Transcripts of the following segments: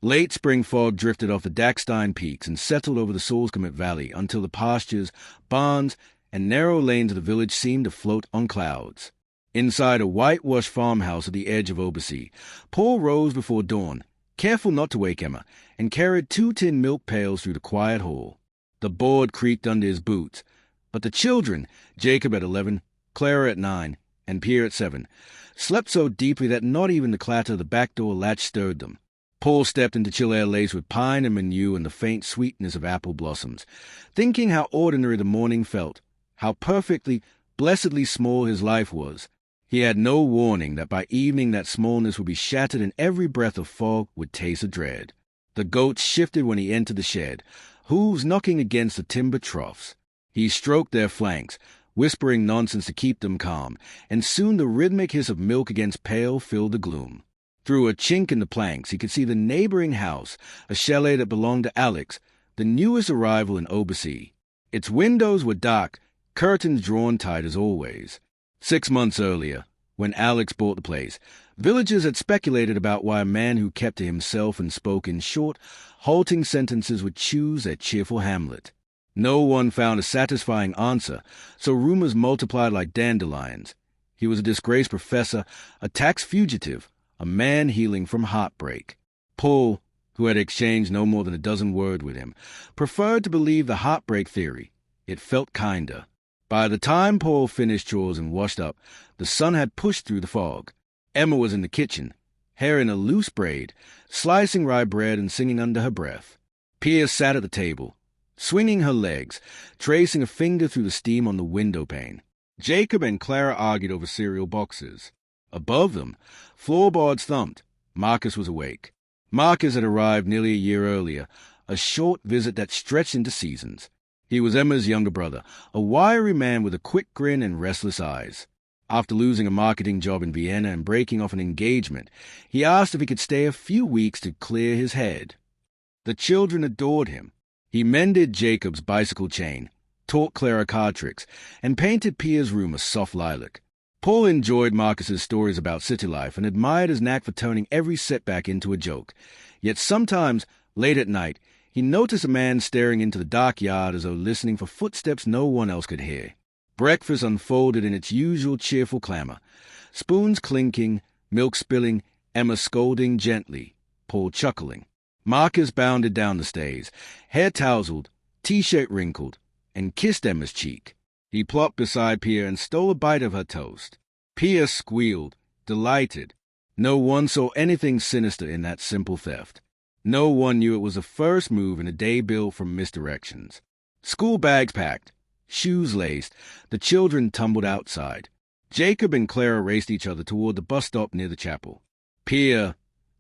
Late spring fog drifted off the Dachstein peaks and settled over the Solskommet Valley until the pastures, barns, and narrow lanes of the village seemed to float on clouds. Inside a whitewashed farmhouse at the edge of Obersee, Paul rose before dawn, careful not to wake Emma, and carried 2 tin milk pails through the quiet hall. The board creaked under his boots, but the children, Jacob at 11, Clara at 9, and Pierre at 7, slept so deeply that not even the clatter of the back door latch stirred them. Paul stepped into chill air laced with pine and manure and the faint sweetness of apple blossoms, thinking how ordinary the morning felt, how perfectly, blessedly small his life was. He had no warning that by evening that smallness would be shattered and every breath of fog would taste of dread. The goats shifted when he entered the shed, hooves knocking against the timber troughs. He stroked their flanks, whispering nonsense to keep them calm, and soon the rhythmic hiss of milk against pail filled the gloom. Through a chink in the planks he could see the neighboring house, a chalet that belonged to Alex, the newest arrival in Obersee. Its windows were dark, curtains drawn tight as always. 6 months earlier, when Alex bought the place, villagers had speculated about why a man who kept to himself and spoke in short, halting sentences would choose that cheerful hamlet. No one found a satisfying answer, so rumors multiplied like dandelions. He was a disgraced professor, a tax fugitive, a man healing from heartbreak. Paul, who had exchanged no more than a dozen words with him, preferred to believe the heartbreak theory. It felt kinder. By the time Paul finished chores and washed up, the sun had pushed through the fog. Emma was in the kitchen, hair in a loose braid, slicing rye bread and singing under her breath. Pierre sat at the table, swinging her legs, tracing a finger through the steam on the window pane. Jacob and Clara argued over cereal boxes. Above them, floorboards thumped. Marcus was awake. Marcus had arrived nearly a year earlier, a short visit that stretched into seasons. He was Emma's younger brother, a wiry man with a quick grin and restless eyes. After losing a marketing job in Vienna and breaking off an engagement, he asked if he could stay a few weeks to clear his head. The children adored him. He mended Jacob's bicycle chain, taught Clara card tricks, and painted Pierre's room a soft lilac. Paul enjoyed Marcus's stories about city life and admired his knack for turning every setback into a joke. Yet sometimes, late at night, he noticed a man staring into the dark yard as though listening for footsteps no one else could hear. Breakfast unfolded in its usual cheerful clamor. Spoons clinking, milk spilling, Emma scolding gently, Paul chuckling. Marcus bounded down the stairs, hair tousled, T-shirt wrinkled, and kissed Emma's cheek. He plopped beside Pierre and stole a bite of her toast. Pierre squealed, delighted. No one saw anything sinister in that simple theft. No one knew it was the first move in a day built from misdirections. School bags packed, shoes laced, the children tumbled outside. Jacob and Clara raced each other toward the bus stop near the chapel. Pierre,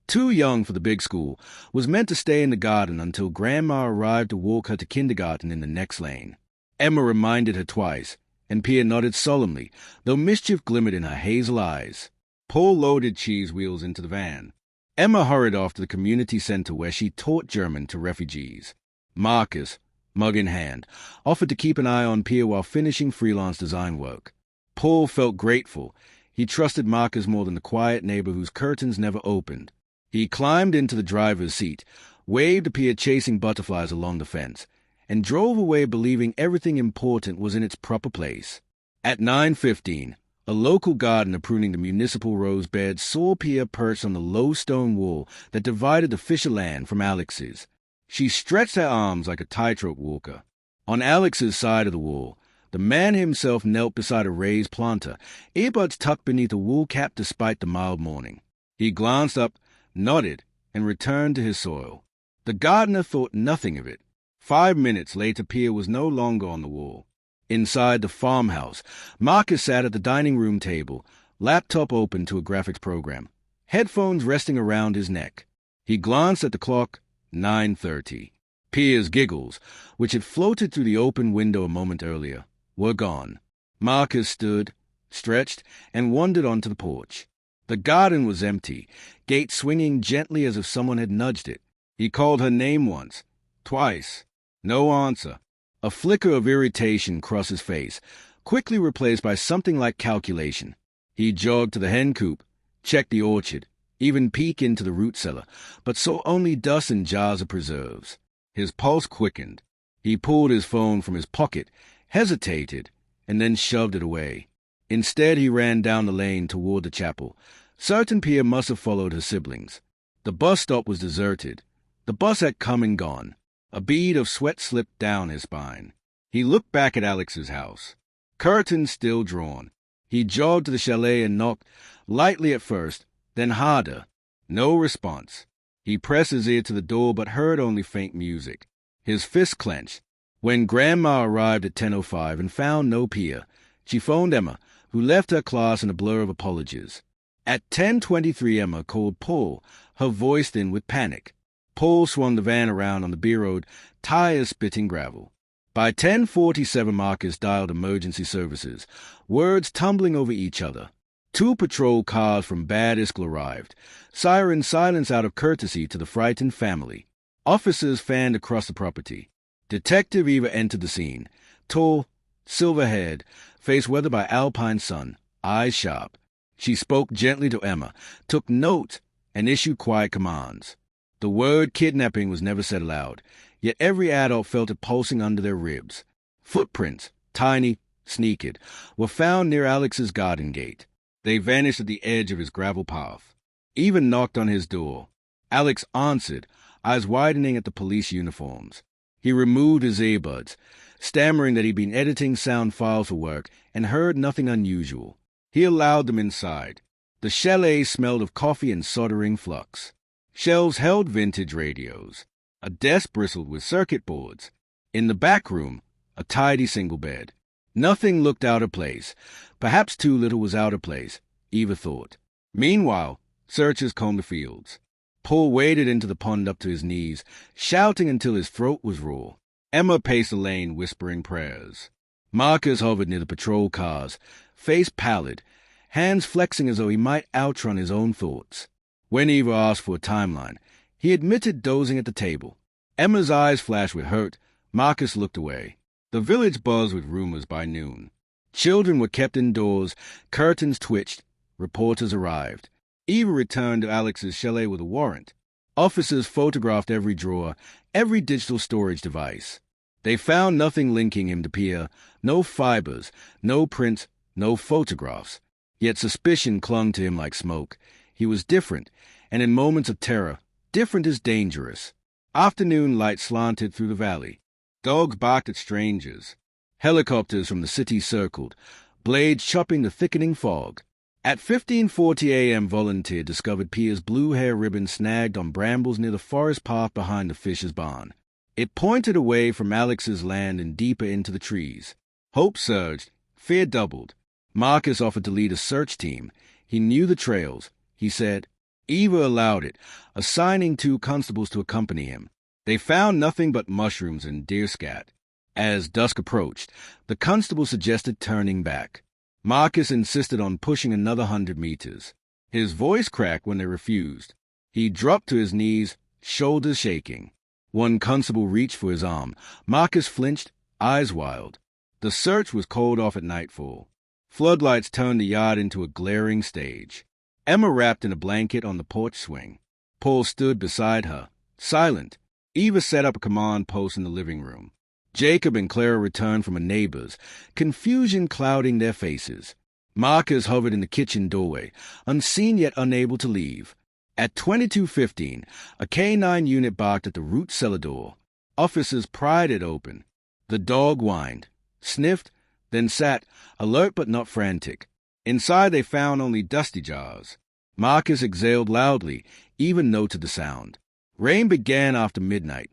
too young for the big school, was meant to stay in the garden until Grandma arrived to walk her to kindergarten in the next lane. Emma reminded her twice, and Pierre nodded solemnly, though mischief glimmered in her hazel eyes. Paul loaded cheese wheels into the van. Emma hurried off to the community center where she taught German to refugees. Marcus, mug in hand, offered to keep an eye on Pierre while finishing freelance design work. Paul felt grateful. He trusted Marcus more than the quiet neighbor whose curtains never opened. He climbed into the driver's seat, waved to Pierre chasing butterflies along the fence, and drove away believing everything important was in its proper place. At 9:15, a local gardener pruning the municipal rose beds saw Pierre perched on the low stone wall that divided the Fisher land from Alex's. She stretched her arms like a tightrope walker. On Alex's side of the wall, the man himself knelt beside a raised planter, earbuds tucked beneath a wool cap despite the mild morning. He glanced up, nodded, and returned to his soil. The gardener thought nothing of it. 5 minutes later, Pierre was no longer on the wall. Inside the farmhouse, Marcus sat at the dining room table, laptop open to a graphics program, headphones resting around his neck. He glanced at the clock, 9:30. Pierre's giggles, which had floated through the open window a moment earlier, were gone. Marcus stood, stretched, and wandered onto the porch. The garden was empty, gate swinging gently as if someone had nudged it. He called her name once, twice. No answer. A flicker of irritation crossed his face, quickly replaced by something like calculation. He jogged to the hen coop, checked the orchard, even peek into the root cellar, but saw only dust and jars of preserves. His pulse quickened. He pulled his phone from his pocket, hesitated, and then shoved it away. Instead, he ran down the lane toward the chapel. Certain Pia must have followed her siblings. The bus stop was deserted. The bus had come and gone. A bead of sweat slipped down his spine. He looked back at Alex's house. Curtains still drawn. He jogged to the chalet and knocked, lightly at first, then harder. No response. He pressed his ear to the door but heard only faint music. His fist clenched. When Grandma arrived at 10:05 and found no Pia, she phoned Emma, who left her class in a blur of apologies. At 10:23, Emma called Paul, her voice thin with panic. Paul swung the van around on the B road, tires spitting gravel. By 10:47, Marcus dialed emergency services, words tumbling over each other. 2 patrol cars from Bad Iskl arrived, sirens silenced out of courtesy to the frightened family. Officers fanned across the property. Detective Eva entered the scene, tall, silver-haired, face weathered by alpine sun, eyes sharp. She spoke gently to Emma, took note, and issued quiet commands. The word kidnapping was never said aloud, yet every adult felt it pulsing under their ribs. Footprints, tiny, sneaked, were found near Alex's garden gate. They vanished at the edge of his gravel path. Eva knocked on his door. Alex answered, eyes widening at the police uniforms. He removed his earbuds, stammering that he'd been editing sound files for work and heard nothing unusual. He allowed them inside. The chalet smelled of coffee and soldering flux. Shelves held vintage radios. A desk bristled with circuit boards. In the back room, a tidy single bed. Nothing looked out of place. Perhaps too little was out of place, Eva thought. Meanwhile, searchers combed the fields. Paul waded into the pond up to his knees, shouting until his throat was raw. Emma paced the lane, whispering prayers. Marcus hovered near the patrol cars, face pallid, hands flexing as though he might outrun his own thoughts. When Eva asked for a timeline, he admitted dozing at the table. Emma's eyes flashed with hurt. Marcus looked away. The village buzzed with rumors by noon. Children were kept indoors, curtains twitched, reporters arrived. Eva returned to Alex's chalet with a warrant. Officers photographed every drawer, every digital storage device. They found nothing linking him to Pia, no fibers, no prints, no photographs. Yet suspicion clung to him like smoke. He was different, and in moments of terror, different is dangerous. Afternoon light slanted through the valley. Dogs barked at strangers. Helicopters from the city circled, blades chopping the thickening fog. At 15:40 a.m., volunteer discovered Pia's blue hair ribbon snagged on brambles near the forest path behind the fisher's barn. It pointed away from Alex's land and deeper into the trees. Hope surged. Fear doubled. Marcus offered to lead a search team. He knew the trails. He said. Eva allowed it, assigning 2 constables to accompany him. They found nothing but mushrooms and deer scat. As dusk approached, the constable suggested turning back. Marcus insisted on pushing another 100 meters. His voice cracked when they refused. He dropped to his knees, shoulders shaking. One constable reached for his arm. Marcus flinched, eyes wild. The search was called off at nightfall. Floodlights turned the yard into a glaring stage. Emma wrapped in a blanket on the porch swing. Paul stood beside her, silent. Eva set up a command post in the living room. Jacob and Clara returned from a neighbor's, confusion clouding their faces. Marcus hovered in the kitchen doorway, unseen yet unable to leave. At 22:15, a K-9 unit barked at the root cellar door. Officers pried it open. The dog whined, sniffed, then sat, alert but not frantic. Inside they found only dusty jars. Marcus exhaled loudly, even noted the sound. Rain began after midnight,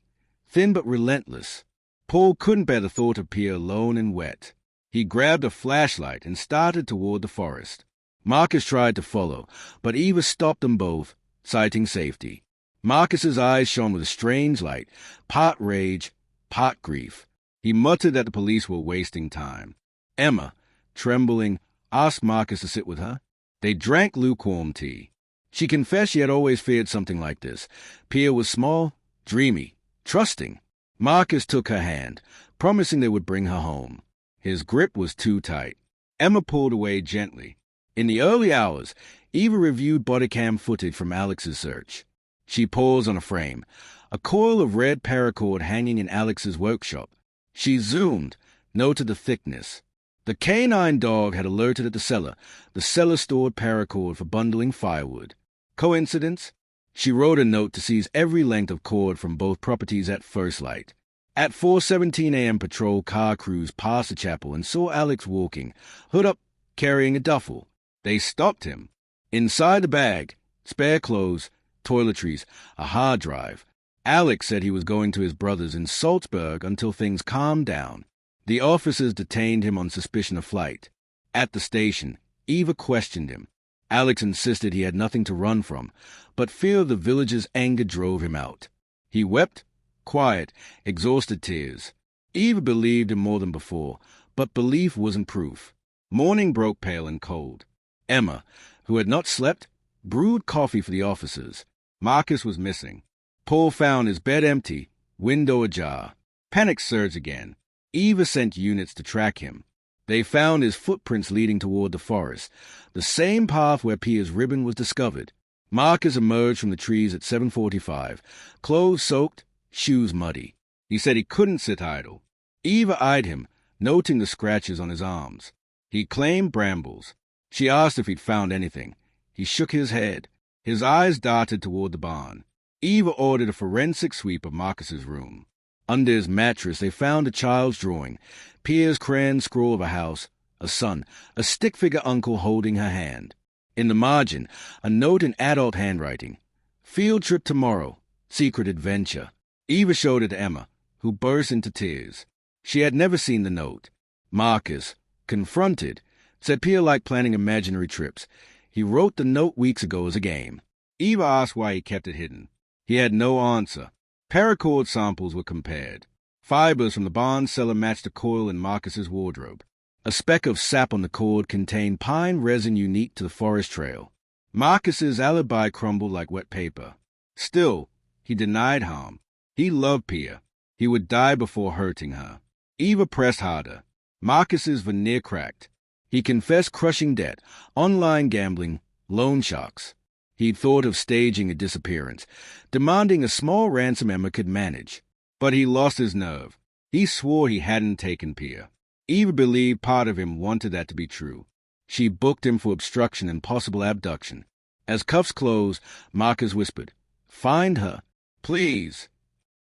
thin but relentless. Paul couldn't bear the thought of Pia alone and wet. He grabbed a flashlight and started toward the forest. Marcus tried to follow, but Eva stopped them both, citing safety. Marcus's eyes shone with a strange light, part rage, part grief. He muttered that the police were wasting time. Emma, trembling, asked Marcus to sit with her. They drank lukewarm tea. She confessed she had always feared something like this. Pia was small, dreamy, trusting. Marcus took her hand, promising they would bring her home. His grip was too tight. Emma pulled away gently. In the early hours, Eva reviewed bodycam footage from Alex's search. She paused on a frame, a coil of red paracord hanging in Alex's workshop. She zoomed, noted the thickness. The canine dog had alerted at the cellar. The cellar stored paracord for bundling firewood. Coincidence? She wrote a note to seize every length of cord from both properties at first light. At 4:17 a.m., patrol car crews passed the chapel and saw Alex walking, hood up, carrying a duffel. They stopped him. Inside the bag, spare clothes, toiletries, a hard drive. Alex said he was going to his brother's in Salzburg until things calmed down. The officers detained him on suspicion of flight. At the station, Eva questioned him. Alex insisted he had nothing to run from, but fear of the villagers' anger drove him out. He wept, quiet, exhausted tears. Eva believed him more than before, but belief wasn't proof. Morning broke pale and cold. Emma, who had not slept, brewed coffee for the officers. Marcus was missing. Paul found his bed empty, window ajar. Panic surged again. Eva sent units to track him. They found his footprints leading toward the forest, the same path where Pia's ribbon was discovered. Marcus emerged from the trees at 7:45, clothes soaked, shoes muddy. He said he couldn't sit idle. Eva eyed him, noting the scratches on his arms. He claimed brambles. She asked if he'd found anything. He shook his head. His eyes darted toward the barn. Eva ordered a forensic sweep of Marcus's room. Under his mattress, they found a child's drawing, Pia's crayon scroll of a house, a son, a stick-figure uncle holding her hand. In the margin, a note in adult handwriting. Field trip tomorrow. Secret adventure. Eva showed it to Emma, who burst into tears. She had never seen the note. Marcus, confronted, said Pia liked planning imaginary trips. He wrote the note weeks ago as a game. Eva asked why he kept it hidden. He had no answer. Paracord samples were compared. Fibers from the barn cellar matched a coil in Marcus's wardrobe. A speck of sap on the cord contained pine resin unique to the forest trail. Marcus's alibi crumbled like wet paper. Still, he denied harm. He loved Pia. He would die before hurting her. Eva pressed harder. Marcus's veneer cracked. He confessed crushing debt, online gambling, loan sharks. He'd thought of staging a disappearance, demanding a small ransom Emma could manage. But he lost his nerve. He swore he hadn't taken Pia. Eva believed part of him wanted that to be true. She booked him for obstruction and possible abduction. As cuffs closed, Marcus whispered, "Find her, please."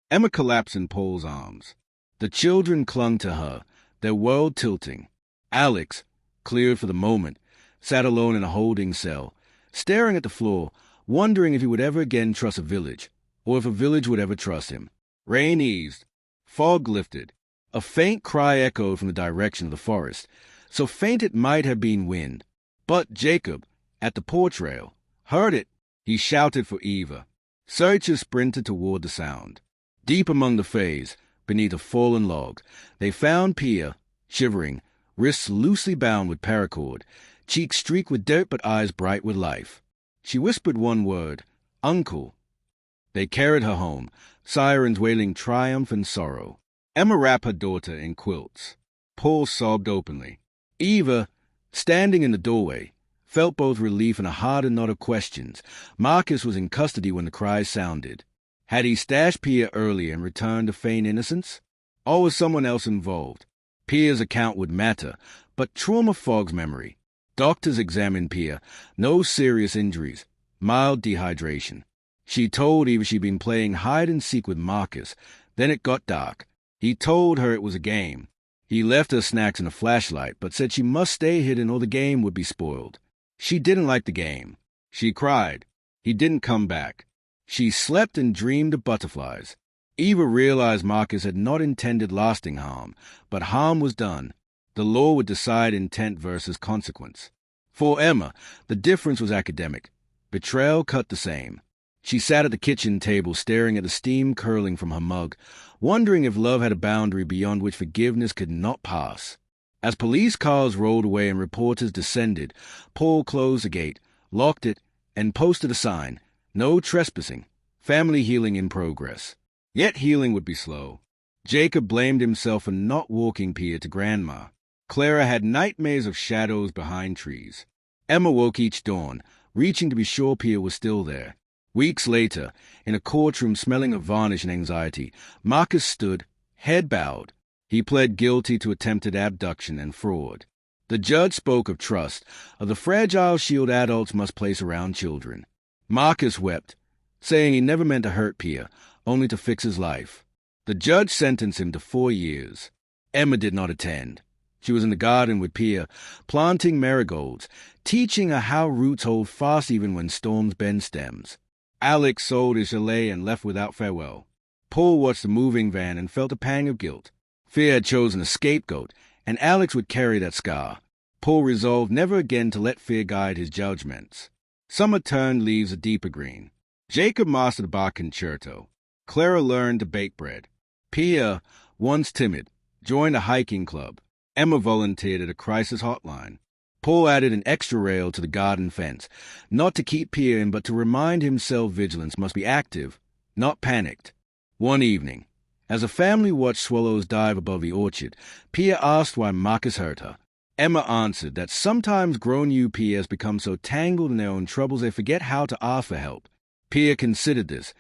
Emma collapsed in Paul's arms. The children clung to her, their world tilting. Alex, cleared for the moment, sat alone in a holding cell, staring at the floor, wondering if he would ever again trust a village, or if a village would ever trust him. Rain eased. Fog lifted. A faint cry echoed from the direction of the forest, so faint it might have been wind. But Jacob, at the porch rail, heard it. He shouted for Eva. Searchers sprinted toward the sound. Deep among the fays, beneath a fallen log, they found Pia, shivering, wrists loosely bound with paracord, cheeks streaked with dirt but eyes bright with life. She whispered one word, "Uncle." They carried her home, sirens wailing triumph and sorrow. Emma wrapped her daughter in quilts. Paul sobbed openly. Eva, standing in the doorway, felt both relief and a harder knot of questions. Marcus was in custody when the cries sounded. Had he stashed Pia early and returned to feign innocence? Or was someone else involved? Pia's account would matter, but trauma fogs memory. Doctors examined Pia. No serious injuries. Mild dehydration. She told Eva she'd been playing hide-and-seek with Marcus. Then it got dark. He told her it was a game. He left her snacks and a flashlight, but said she must stay hidden or the game would be spoiled. She didn't like the game. She cried. He didn't come back. She slept and dreamed of butterflies. Eva realized Marcus had not intended lasting harm, but harm was done. The law would decide intent versus consequence. For Emma, the difference was academic. Betrayal cut the same. She sat at the kitchen table staring at the steam curling from her mug, wondering if love had a boundary beyond which forgiveness could not pass. As police cars rolled away and reporters descended, Paul closed the gate, locked it, and posted a sign, "No trespassing. Family healing in progress." Yet healing would be slow. Jacob blamed himself for not walking Pia to Grandma. Clara had nightmares of shadows behind trees. Emma woke each dawn, reaching to be sure Pia was still there. Weeks later, in a courtroom smelling of varnish and anxiety, Marcus stood, head bowed. He pled guilty to attempted abduction and fraud. The judge spoke of trust, of the fragile shield adults must place around children. Marcus wept, saying he never meant to hurt Pia, only to fix his life. The judge sentenced him to 4 years. Emma did not attend. She was in the garden with Pia, planting marigolds, teaching her how roots hold fast even when storms bend stems. Alex sold his chalet and left without farewell. Paul watched the moving van and felt a pang of guilt. Fear had chosen a scapegoat, and Alex would carry that scar. Paul resolved never again to let fear guide his judgments. Summer turned leaves a deeper green. Jacob mastered the Bach concerto. Clara learned to bake bread. Pia, once timid, joined a hiking club. Emma volunteered at a crisis hotline. Paul added an extra rail to the garden fence, not to keep Pia in, but to remind himself vigilance must be active, not panicked. One evening, as a family watched swallows dive above the orchard, Pia asked why Marcus hurt her. Emma answered that sometimes grown UPs become so tangled in their own troubles they forget how to ask for help. Pia considered this,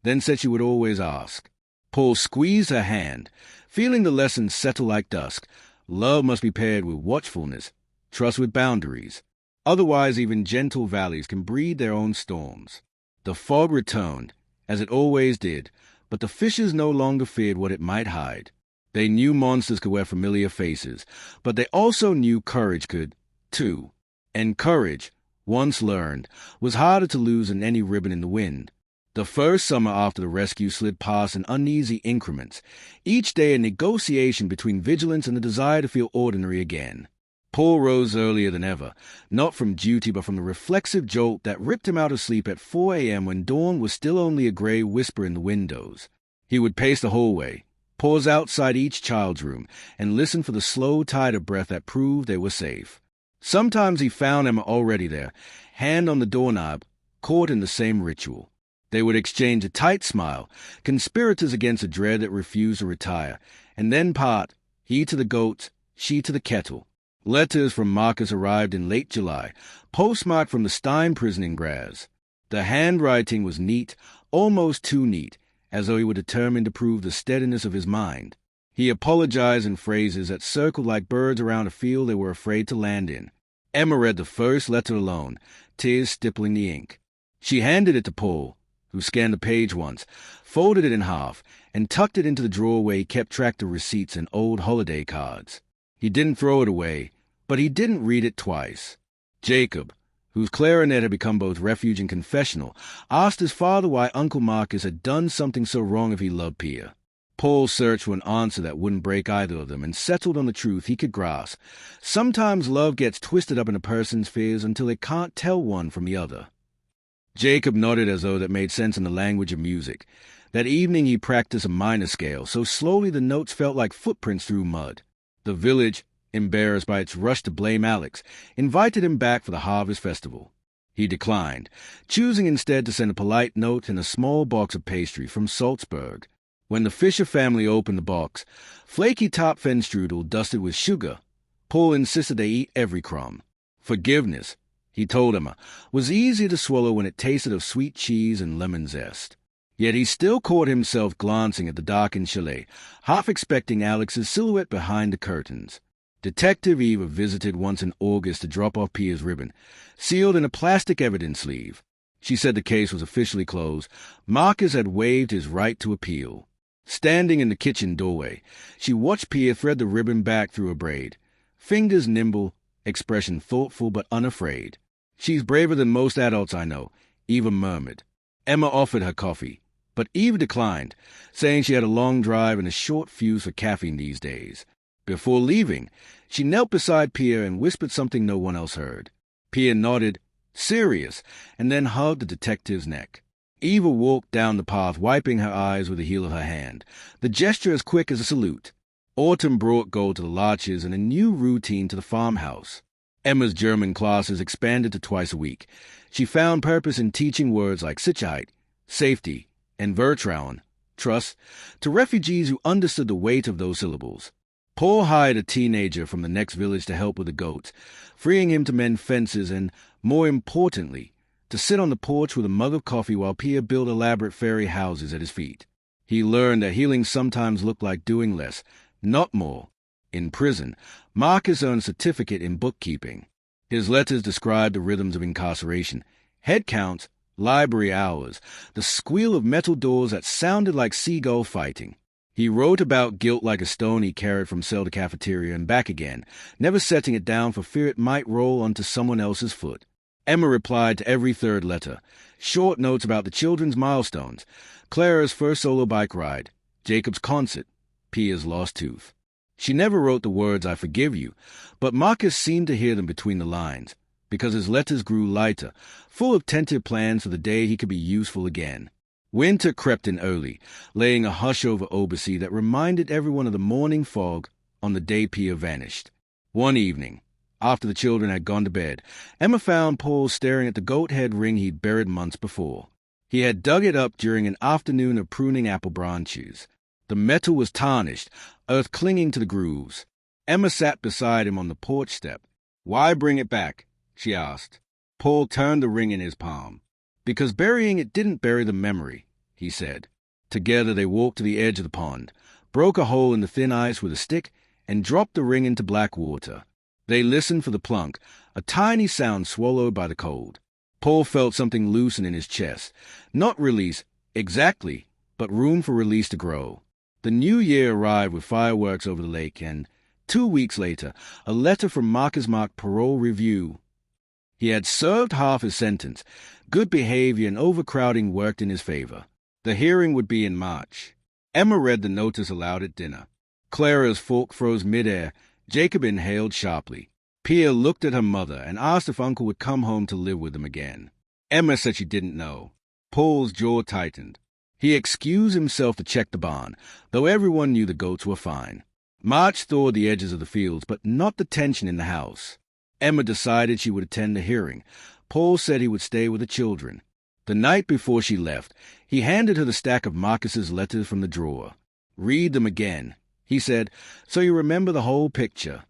then said she would always ask. Paul squeezed her hand, feeling the lesson settle like dusk. Love must be paired with watchfulness, trust with boundaries. Otherwise, even gentle valleys can breed their own storms. The fog returned, as it always did, but the fishes no longer feared what it might hide. They knew monsters could wear familiar faces, but they also knew courage could, too. And courage, once learned, was harder to lose than any ribbon in the wind. The first summer after the rescue slid past in uneasy increments, each day a negotiation between vigilance and the desire to feel ordinary again. Paul rose earlier than ever, not from duty but from the reflexive jolt that ripped him out of sleep at 4 a.m. when dawn was still only a gray whisper in the windows. He would pace the hallway, pause outside each child's room, and listen for the slow tide of breath that proved they were safe. Sometimes he found Emma already there, hand on the doorknob, caught in the same ritual. They would exchange a tight smile, conspirators against a dread that refused to retire, and then part, he to the goats, she to the kettle. Letters from Marcus arrived in late July, postmarked from the Stein prison in Graz. The handwriting was neat, almost too neat, as though he were determined to prove the steadiness of his mind. He apologized in phrases that circled like birds around a field they were afraid to land in. Emma read the first letter alone, tears stippling the ink. She handed it to Paul, who scanned the page once, folded it in half, and tucked it into the drawer where he kept track of receipts and old holiday cards. He didn't throw it away, but he didn't read it twice. Jacob, whose clarinet had become both refuge and confessional, asked his father why Uncle Marcus had done something so wrong if he loved Pia. Paul searched for an answer that wouldn't break either of them and settled on the truth he could grasp. Sometimes love gets twisted up in a person's fears until they can't tell one from the other. Jacob nodded as though that made sense in the language of music. That evening he practiced a minor scale, so slowly the notes felt like footprints through mud. The village, embarrassed by its rush to blame Alex, invited him back for the harvest festival. He declined, choosing instead to send a polite note and a small box of pastry from Salzburg. When the Fisher family opened the box, flaky top Fenstrudel dusted with sugar, Paul insisted they eat every crumb. Forgiveness, he told Emma, was easier to swallow when it tasted of sweet cheese and lemon zest. Yet he still caught himself glancing at the darkened chalet, half expecting Alex's silhouette behind the curtains. Detective Eva visited once in August to drop off Pia's ribbon, sealed in a plastic evidence sleeve. She said the case was officially closed. Marcus had waived his right to appeal. Standing in the kitchen doorway, she watched Pia thread the ribbon back through a braid. Fingers nimble, expression thoughtful but unafraid. "She's braver than most adults I know," Eva murmured. Emma offered her coffee, but Eva declined, saying she had a long drive and a short fuse for caffeine these days. Before leaving, she knelt beside Pia and whispered something no one else heard. Pia nodded, serious, and then hugged the detective's neck. Eva walked down the path, wiping her eyes with the heel of her hand, the gesture as quick as a salute. Autumn brought gold to the larches and a new routine to the farmhouse. Emma's German classes expanded to twice a week. She found purpose in teaching words like Sicherheit, safety, and Vertrauen, trust, to refugees who understood the weight of those syllables. Paul hired a teenager from the next village to help with the goats, freeing him to mend fences and, more importantly, to sit on the porch with a mug of coffee while Pia built elaborate fairy houses at his feet. He learned that healing sometimes looked like doing less, not more. In prison, Marcus earned a certificate in bookkeeping. His letters described the rhythms of incarceration, head counts, library hours, the squeal of metal doors that sounded like seagull fighting. He wrote about guilt like a stone he carried from cell to cafeteria and back again, never setting it down for fear it might roll onto someone else's foot. Emma replied to every third letter, short notes about the children's milestones, Clara's first solo bike ride, Jacob's concert, Pia's lost tooth. She never wrote the words, "I forgive you," but Marcus seemed to hear them between the lines, because his letters grew lighter, full of tentative plans for the day he could be useful again. Winter crept in early, laying a hush over Obersee that reminded everyone of the morning fog on the day Pia vanished. One evening, after the children had gone to bed, Emma found Paul staring at the goat-head ring he'd buried months before. He had dug it up during an afternoon of pruning apple branches. The metal was tarnished, earth clinging to the grooves. Emma sat beside him on the porch step. "Why bring it back?" she asked. Paul turned the ring in his palm. "Because burying it didn't bury the memory," he said. Together they walked to the edge of the pond, broke a hole in the thin ice with a stick, and dropped the ring into black water. They listened for the plunk, a tiny sound swallowed by the cold. Paul felt something loosen in his chest. Not release, exactly, but room for release to grow. The new year arrived with fireworks over the lake, and 2 weeks later, a letter from Marcus marked parole review. He had served half his sentence. Good behavior and overcrowding worked in his favor. The hearing would be in March. Emma read the notice aloud at dinner. Clara's fork froze midair. Jacob inhaled sharply. Pia looked at her mother and asked if Uncle would come home to live with them again. Emma said she didn't know. Paul's jaw tightened. He excused himself to check the barn, though everyone knew the goats were fine. March thawed the edges of the fields, but not the tension in the house. Emma decided she would attend the hearing. Paul said he would stay with the children. The night before she left, he handed her the stack of Marcus's letters from the drawer. "Read them again," he said, "so you remember the whole picture."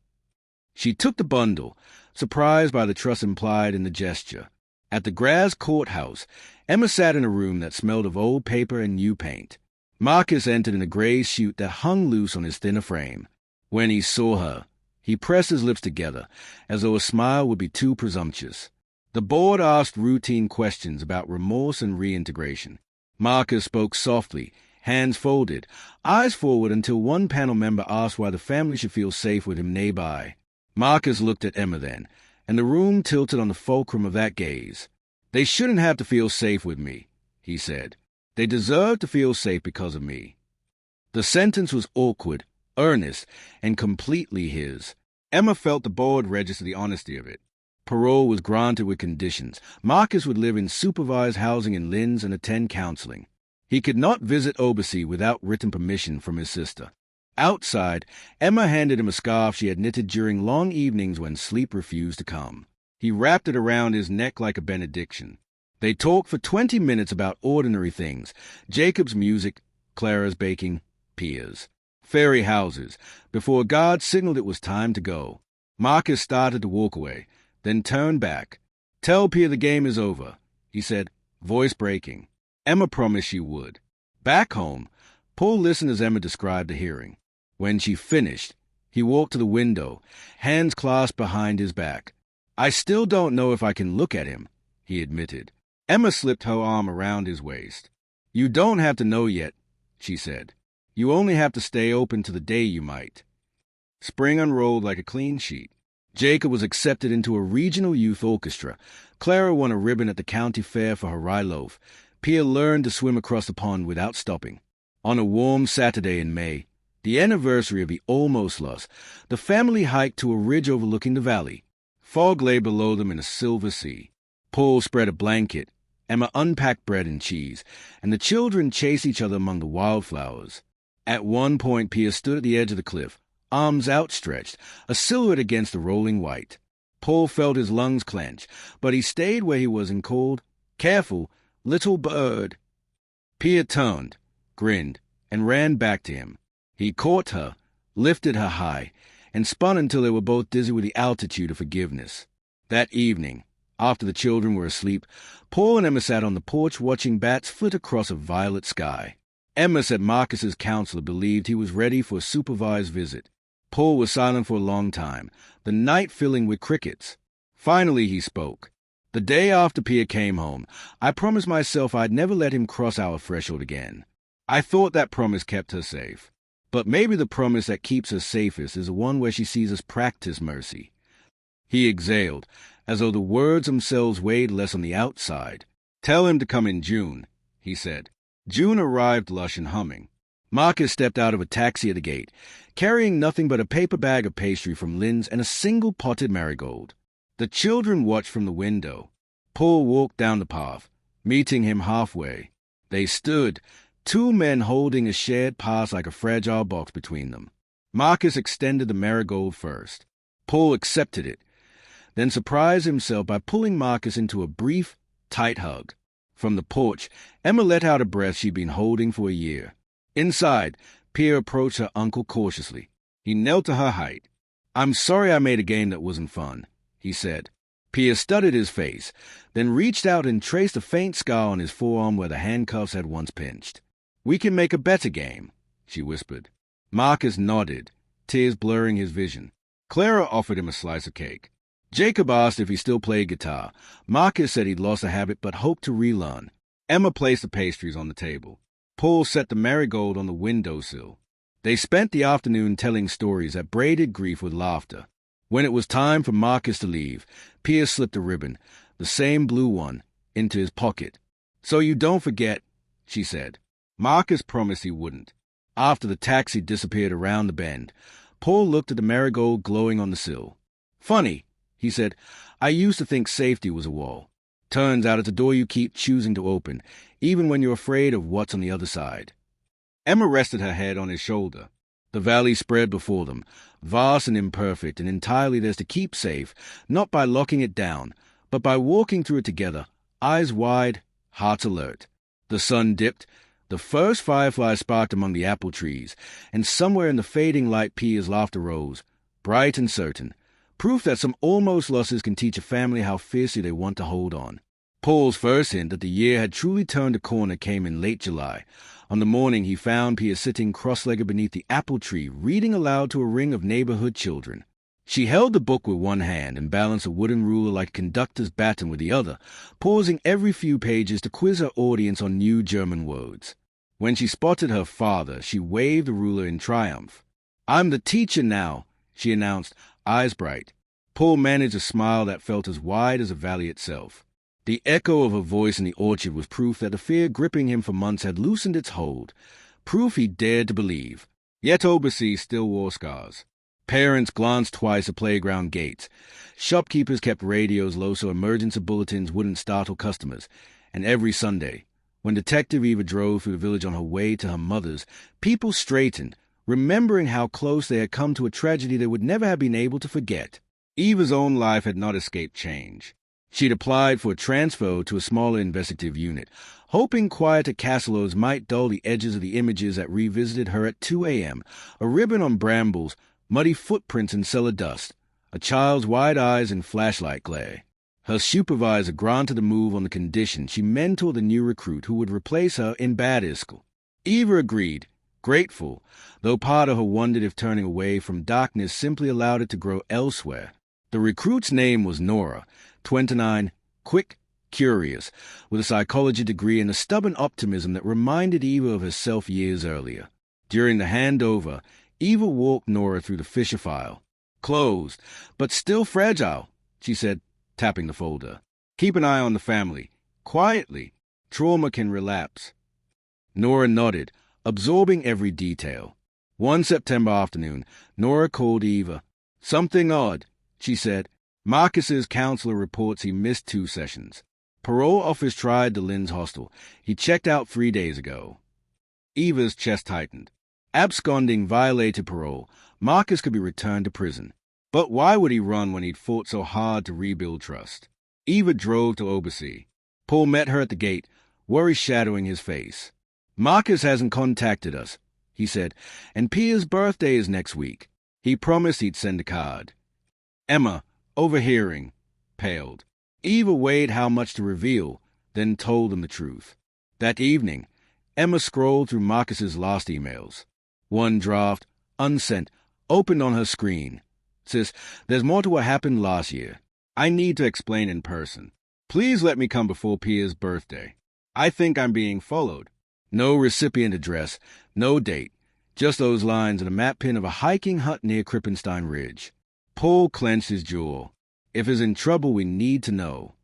She took the bundle, surprised by the trust implied in the gesture. At the Graz courthouse, Emma sat in a room that smelled of old paper and new paint. Marcus entered in a gray suit that hung loose on his thinner frame. When he saw her, he pressed his lips together, as though a smile would be too presumptuous. The board asked routine questions about remorse and reintegration. Marcus spoke softly, hands folded, eyes forward until one panel member asked why the family should feel safe with him nearby. Marcus looked at Emma then, and the room tilted on the fulcrum of that gaze. "They shouldn't have to feel safe with me," he said. "They deserve to feel safe because of me." The sentence was awkward, earnest, and completely his. Emma felt the board register the honesty of it. Parole was granted with conditions. Marcus would live in supervised housing in Linz and attend counseling. He could not visit Obersee without written permission from his sister. Outside, Emma handed him a scarf she had knitted during long evenings when sleep refused to come. He wrapped it around his neck like a benediction. They talked for 20 minutes about ordinary things: Jacob's music, Clara's baking, Pia's. Fairy houses, before God signaled it was time to go. Marcus started to walk away, then turned back. "Tell Pia the game is over," he said, voice breaking. Emma promised she would. Back home, Paul listened as Emma described the hearing. When she finished, he walked to the window, hands clasped behind his back. "I still don't know if I can look at him," he admitted. Emma slipped her arm around his waist. "You don't have to know yet," she said. "You only have to stay open to the day you might." Spring unrolled like a clean sheet. Jacob was accepted into a regional youth orchestra. Clara won a ribbon at the county fair for her rye loaf. Pia learned to swim across the pond without stopping. On a warm Saturday in May, the anniversary of the almost loss, the family hiked to a ridge overlooking the valley. Fog lay below them in a silver sea. Paul spread a blanket, Emma unpacked bread and cheese, and the children chased each other among the wildflowers. At one point, Pia stood at the edge of the cliff, arms outstretched, a silhouette against the rolling white. Paul felt his lungs clench, but he stayed where he was and called, "Careful, little bird." Pia turned, grinned, and ran back to him. He caught her, lifted her high, and spun until they were both dizzy with the altitude of forgiveness. That evening, after the children were asleep, Paul and Emma sat on the porch watching bats flit across a violet sky. Emma said Marcus's counselor believed he was ready for a supervised visit. Paul was silent for a long time, the night filling with crickets. Finally he spoke. The day after Pia came home, I promised myself I'd never let him cross our threshold again. I thought that promise kept her safe. But maybe the promise that keeps her safest is the one where she sees us practice mercy. He exhaled, as though the words themselves weighed less on the outside. Tell him to come in June, he said. June arrived lush and humming. Marcus stepped out of a taxi at the gate, carrying nothing but a paper bag of pastry from Lynn's and a single potted marigold. The children watched from the window. Paul walked down the path, meeting him halfway. They stood, two men holding a shared past like a fragile box between them. Marcus extended the marigold first. Paul accepted it, then surprised himself by pulling Marcus into a brief, tight hug. From the porch, Emma let out a breath she'd been holding for a year. Inside, Pia approached her uncle cautiously. He knelt to her height. "I'm sorry I made a game that wasn't fun," he said. Pia studied his face, then reached out and traced a faint scar on his forearm where the handcuffs had once pinched. "We can make a better game," she whispered. Marcus nodded, tears blurring his vision. Clara offered him a slice of cake. Jacob asked if he still played guitar. Marcus said he'd lost the habit but hoped to relearn. Emma placed the pastries on the table. Paul set the marigold on the windowsill. They spent the afternoon telling stories that braided grief with laughter. When it was time for Marcus to leave, Pia slipped a ribbon, the same blue one, into his pocket. "So you don't forget," she said. Marcus promised he wouldn't. After the taxi disappeared around the bend, Paul looked at the marigold glowing on the sill. "Funny," he said. "I used to think safety was a wall. Turns out it's a door you keep choosing to open, even when you're afraid of what's on the other side." Emma rested her head on his shoulder. The valley spread before them, vast and imperfect, and entirely theirs to keep safe, not by locking it down, but by walking through it together, eyes wide, hearts alert. The sun dipped, the first firefly sparked among the apple trees, and somewhere in the fading light Pia's laughter rose, bright and certain, proof that some almost losses can teach a family how fiercely they want to hold on. Paul's first hint that the year had truly turned a corner came in late July. On the morning he found Pia sitting cross-legged beneath the apple tree, reading aloud to a ring of neighborhood children. She held the book with one hand and balanced a wooden ruler like a conductor's baton with the other, pausing every few pages to quiz her audience on new German words. When she spotted her father, she waved the ruler in triumph. "I'm the teacher now," she announced, eyes bright. Paul managed a smile that felt as wide as the valley itself. The echo of her voice in the orchard was proof that the fear gripping him for months had loosened its hold, proof he dared to believe. Yet Obersee still wore scars. Parents glanced twice at playground gates. Shopkeepers kept radios low so emergency bulletins wouldn't startle customers. And every Sunday, when Detective Eva drove through the village on her way to her mother's, people straightened, remembering how close they had come to a tragedy they would never have been able to forget. Eva's own life had not escaped change. She'd applied for a transfer to a smaller investigative unit, hoping quieter casseloads might dull the edges of the images that revisited her at 2 a.m., a ribbon on brambles, muddy footprints in cellar dust, a child's wide eyes in flashlight glare. Her supervisor granted the move on the condition she mentored the new recruit who would replace her in Bad Iskall. Eva agreed, grateful, though part of her wondered if turning away from darkness simply allowed it to grow elsewhere. The recruit's name was Nora, 29, quick, curious, with a psychology degree and a stubborn optimism that reminded Eva of herself years earlier. During the handover, Eva walked Nora through the Fisher file. "Closed, but still fragile," she said, tapping the folder. "Keep an eye on the family. Quietly. Trauma can relapse." Nora nodded, absorbing every detail. One September afternoon, Nora called Eva. "Something odd," she said. "Marcus's counselor reports he missed 2 sessions. Parole office tried the Lynn's hostel. He checked out 3 days ago." Eva's chest tightened. Absconding violated parole. Marcus could be returned to prison. But why would he run when he'd fought so hard to rebuild trust? Eva drove to Obersee. Paul met her at the gate, worry shadowing his face. "Marcus hasn't contacted us," he said, "and Pia's birthday is next week." He promised he'd send a card. Emma, overhearing, paled. Eva weighed how much to reveal, then told him the truth. That evening, Emma scrolled through Marcus's lost emails. One draft, unsent, opened on her screen. "Sis, there's more to what happened last year. I need to explain in person. Please let me come before Pia's birthday. I think I'm being followed." No recipient address, no date, just those lines and a map pin of a hiking hut near Krippenstein Ridge. Paul clenched his jaw. If he's in trouble, we need to know.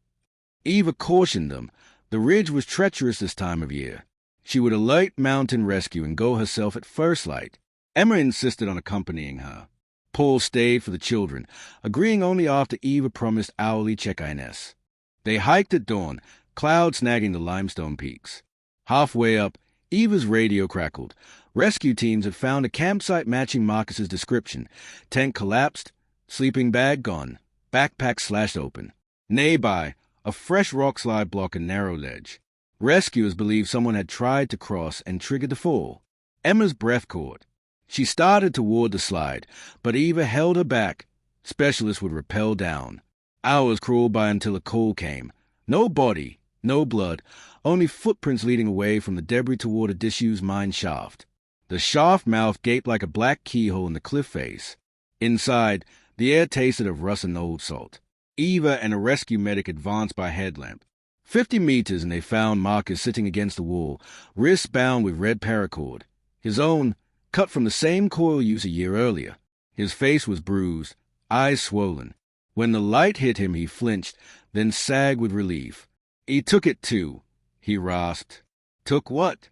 Eva cautioned them. The ridge was treacherous this time of year. She would alight mountain rescue and go herself at first light. Emma insisted on accompanying her. Paul stayed for the children, agreeing only after Eva promised hourly check-ins. They hiked at dawn, clouds snagging the limestone peaks. Halfway up, Eva's radio crackled. Rescue teams had found a campsite matching Marcus's description. Tent collapsed, sleeping bag gone, backpack slashed open. Nearby, a fresh rock slide blocked a narrow ledge. Rescuers believed someone had tried to cross and triggered the fall. Emma's breath caught. She started toward the slide, but Eva held her back. Specialists would rappel down. Hours crawled by until a call came. No body, no blood, only footprints leading away from the debris toward a disused mine shaft. The shaft mouth gaped like a black keyhole in the cliff face. Inside, the air tasted of rust and old salt. Eva and a rescue medic advanced by headlamp. 50 meters and they found Marcus sitting against the wall, wrists bound with red paracord. His own, cut from the same coil used a year earlier. His face was bruised, eyes swollen. When the light hit him, he flinched, then sagged with relief. "He took it too," he rasped. "Took what?"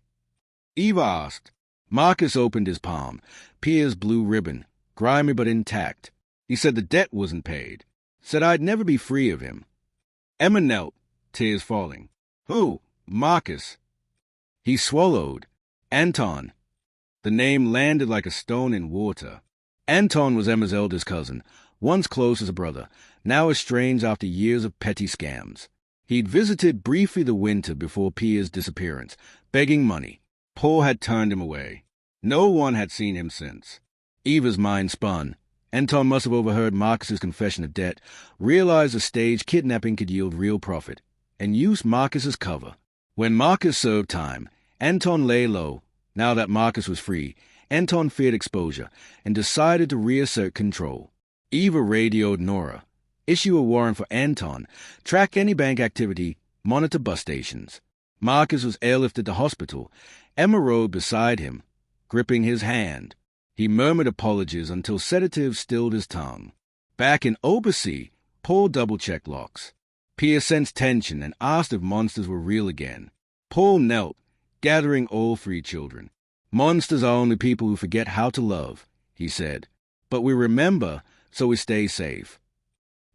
Eva asked. Marcus opened his palm. Pia's blue ribbon, grimy but intact. He said the debt wasn't paid. Said I'd never be free of him. Emma knelt, tears falling. "Who?" "Marcus." He swallowed. "Anton." The name landed like a stone in water. Anton was Emma's eldest cousin, once close as a brother, now estranged after years of petty scams. He'd visited briefly the winter before Pia's disappearance, begging money. Paul had turned him away. No one had seen him since. Eva's mind spun. Anton must have overheard Marcus's confession of debt, realized a staged kidnapping could yield real profit, and used Marcus as cover. When Marcus served time, Anton lay low. Now that Marcus was free, Anton feared exposure and decided to reassert control. Eva radioed Nora. Issue a warrant for Anton, track any bank activity, monitor bus stations. Marcus was airlifted to hospital. Emma rode beside him, gripping his hand. He murmured apologies until sedatives stilled his tongue. Back in Obersee, Paul double-checked locks. Pia sensed tension and asked if monsters were real again. Paul knelt, gathering all 3 children. "Monsters are only people who forget how to love," he said. "But we remember, so we stay safe."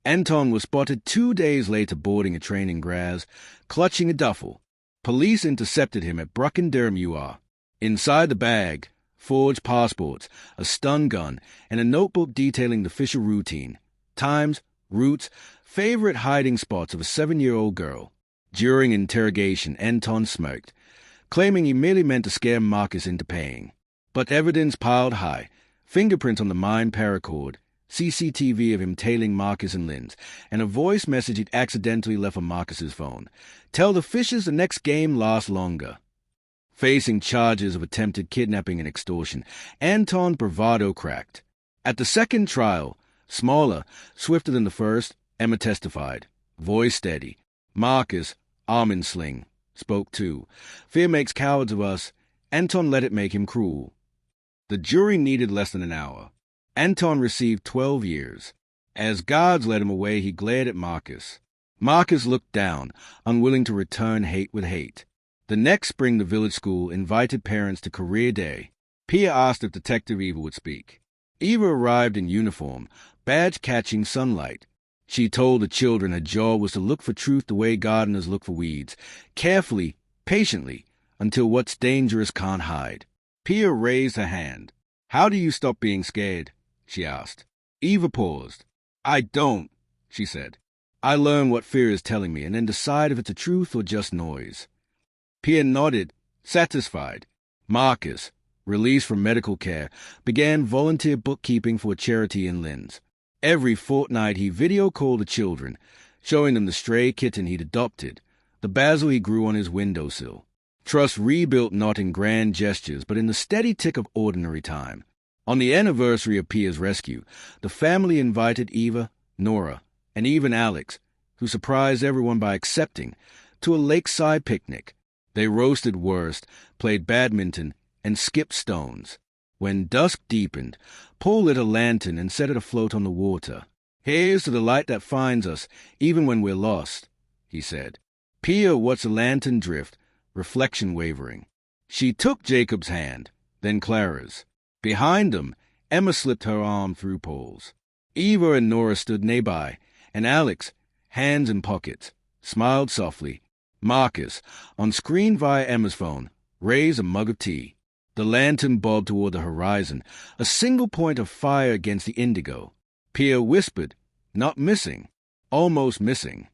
Anton was spotted 2 days later boarding a train in Graz, clutching a duffel. Police intercepted him at Bruckenderm UR. Inside the bag, forged passports, a stun gun, and a notebook detailing the official routine, times, routes, favorite hiding spots of a 7-year-old girl. During interrogation, Anton smirked, claiming he merely meant to scare Marcus into paying. But evidence piled high, fingerprints on the mine paracord, CCTV of him tailing Marcus and Linz, and a voice message he'd accidentally left on Marcus's phone. "Tell the Fishers the next game lasts longer." Facing charges of attempted kidnapping and extortion, Anton's bravado cracked. At the second trial, smaller, swifter than the first, Emma testified, voice steady. "Marcus, arm in sling, spoke too. Fear makes cowards of us. Anton let it make him cruel." The jury needed less than an hour. Anton received 12 years. As guards led him away, he glared at Marcus. Marcus looked down, unwilling to return hate with hate. The next spring, the village school invited parents to career day. Pia asked if Detective Eva would speak. Eva arrived in uniform, badge catching sunlight. She told the children her job was to look for truth the way gardeners look for weeds, carefully, patiently, until what's dangerous can't hide. Pia raised her hand. "How do you stop being scared?" she asked. Eva paused. "I don't," she said. "I learn what fear is telling me and then decide if it's a truth or just noise." Pia nodded, satisfied. "Marcus, released from medical care, began volunteer bookkeeping for a charity in Linz. Every fortnight he video-called the children, showing them the stray kitten he'd adopted, the basil he grew on his windowsill. Trust rebuilt not in grand gestures, but in the steady tick of ordinary time. On the anniversary of Pia's rescue, the family invited Eva, Nora, and even Alex, who surprised everyone by accepting, to a lakeside picnic. They roasted wurst, played badminton, and skipped stones. When dusk deepened, Paul lit a lantern and set it afloat on the water. "Here's to the light that finds us, even when we're lost," he said. Pia watched the lantern drift, reflection wavering. She took Jacob's hand, then Clara's. Behind them, Emma slipped her arm through Paul's. Eva and Nora stood nearby, and Alex, hands in pockets, smiled softly. Marcus, on screen via Emma's phone, raised a mug of tea. The lantern bobbed toward the horizon, a single point of fire against the indigo. Pia whispered, "Not missing, almost missing."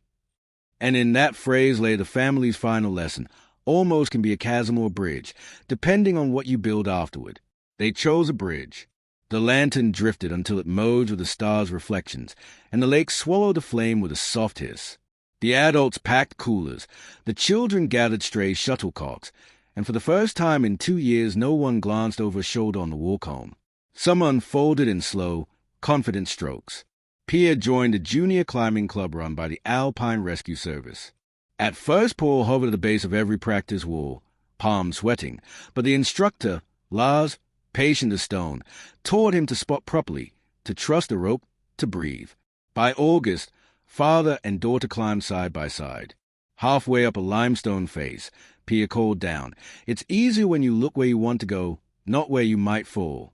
And in that phrase lay the family's final lesson. Almost can be a chasm or a bridge, depending on what you build afterward. They chose a bridge. The lantern drifted until it merged with the stars' reflections, and the lake swallowed the flame with a soft hiss. The adults packed coolers. The children gathered stray shuttlecocks, and for the first time in 2 years no one glanced over a shoulder on the walk home. Some unfolded in slow, confident strokes. Pia joined a junior climbing club run by the Alpine Rescue Service. At first Paul hovered at the base of every practice wall, palms sweating, but the instructor, Lars, patient as stone, taught him to spot properly, to trust the rope, to breathe. By August, father and daughter climbed side by side. Halfway up a limestone face, Pia called down, "It's easier when you look where you want to go, not where you might fall."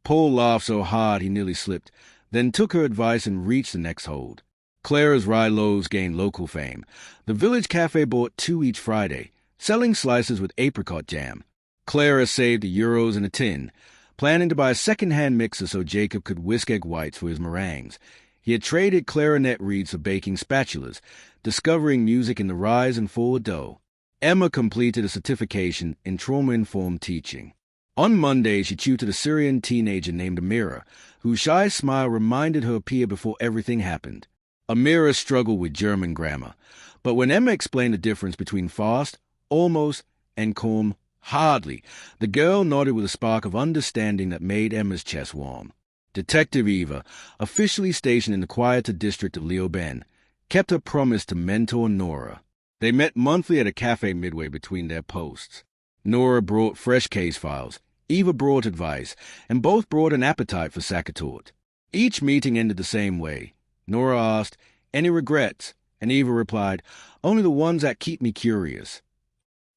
Paul laughed so hard he nearly slipped, then took her advice and reached the next hold. Clara's rye loaves gained local fame. The village cafe bought 2 each Friday, selling slices with apricot jam. Clara saved the euros in a tin, planning to buy a second-hand mixer so Jacob could whisk egg whites for his meringues. He had traded clarinet reeds for baking spatulas, discovering music in the rise and fall of dough. Emma completed a certification in trauma-informed teaching. On Monday, she tutored a Syrian teenager named Amira, whose shy smile reminded her of Pia before everything happened. Amira struggled with German grammar, but when Emma explained the difference between fast, almost, and calm, hardly, the girl nodded with a spark of understanding that made Emma's chest warm. Detective Eva, officially stationed in the quieter district of Leoben, kept her promise to mentor Nora. They met monthly at a cafe midway between their posts. Nora brought fresh case files, Eva brought advice, and both brought an appetite for Sakatort. Each meeting ended the same way. Nora asked, "Any regrets?" and Eva replied, "Only the ones that keep me curious."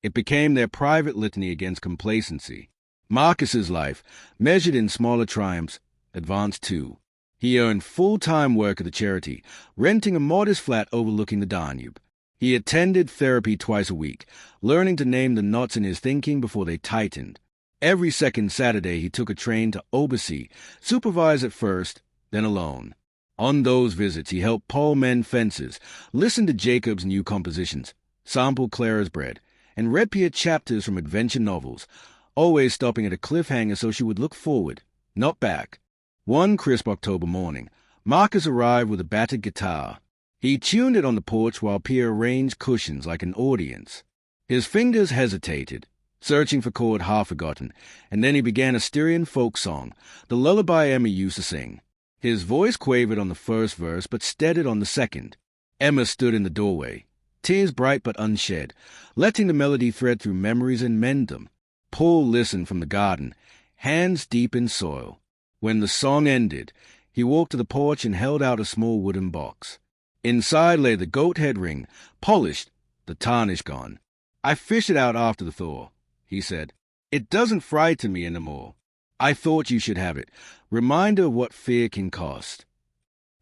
It became their private litany against complacency. Marcus's life, measured in smaller triumphs, advanced too. He earned full-time work at the charity, renting a modest flat overlooking the Danube. He attended therapy twice a week, learning to name the knots in his thinking before they tightened. Every second Saturday he took a train to Obersee, supervised at first, then alone. On those visits he helped Paul mend fences, listened to Jacob's new compositions, sampled Clara's bread, and read Pia chapters from adventure novels, always stopping at a cliffhanger so she would look forward, not back. One crisp October morning, Marcus arrived with a battered guitar. He tuned it on the porch while Pia arranged cushions like an audience. His fingers hesitated, searching for chord half forgotten, and then he began a Styrian folk song, the lullaby Emma used to sing. His voice quavered on the first verse, but steadied on the second. Emma stood in the doorway, tears bright but unshed, letting the melody thread through memories and mend them. Paul listened from the garden, hands deep in soil. When the song ended, he walked to the porch and held out a small wooden box. Inside lay the goat head ring, polished, the tarnish gone. "I fished it out after the thaw," he said. "It doesn't frighten me anymore. I thought you should have it. Reminder of what fear can cost."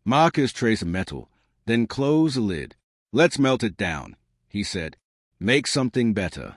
Marcus traced a metal, then closed the lid. "Let's melt it down," he said. "Make something better."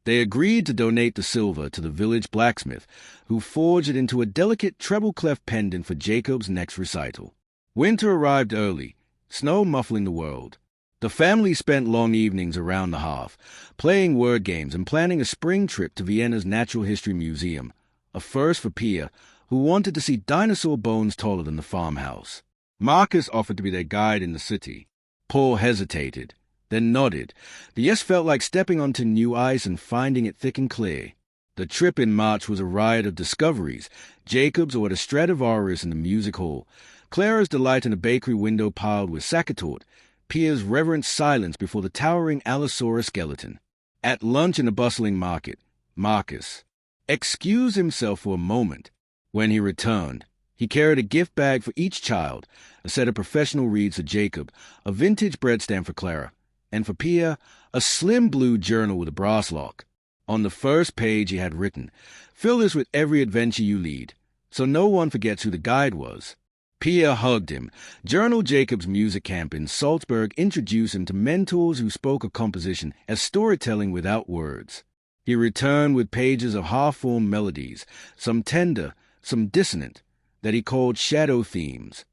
They agreed to donate the silver to the village blacksmith, who forged it into a delicate treble-clef pendant for Jacob's next recital. Winter arrived early, snow muffling the world. The family spent long evenings around the hearth, playing word games and planning a spring trip to Vienna's Natural History Museum, a first for Pia, who wanted to see dinosaur bones taller than the farmhouse. Marcus offered to be their guide in the city. Paul hesitated, then nodded. The yes felt like stepping onto new ice and finding it thick and clear. The trip in March was a riot of discoveries. Jacob's ordered a Stradivarius in the music hall, Clara's delight in a bakery window piled with saccatort, Pia's reverent silence before the towering Allosaurus skeleton. At lunch in a bustling market, Marcus excused himself for a moment. When he returned, he carried a gift bag for each child, a set of professional reeds for Jacob, a vintage bread stand for Clara, and for Pia, a slim blue journal with a brass lock. On the first page he had written, "Fill this with every adventure you lead, so no one forgets who the guide was." Pia hugged him. Journal Jacob's music camp in Salzburg introduced him to mentors who spoke of composition as storytelling without words. He returned with pages of half-formed melodies, some tender, some dissonant, that he called shadow themes.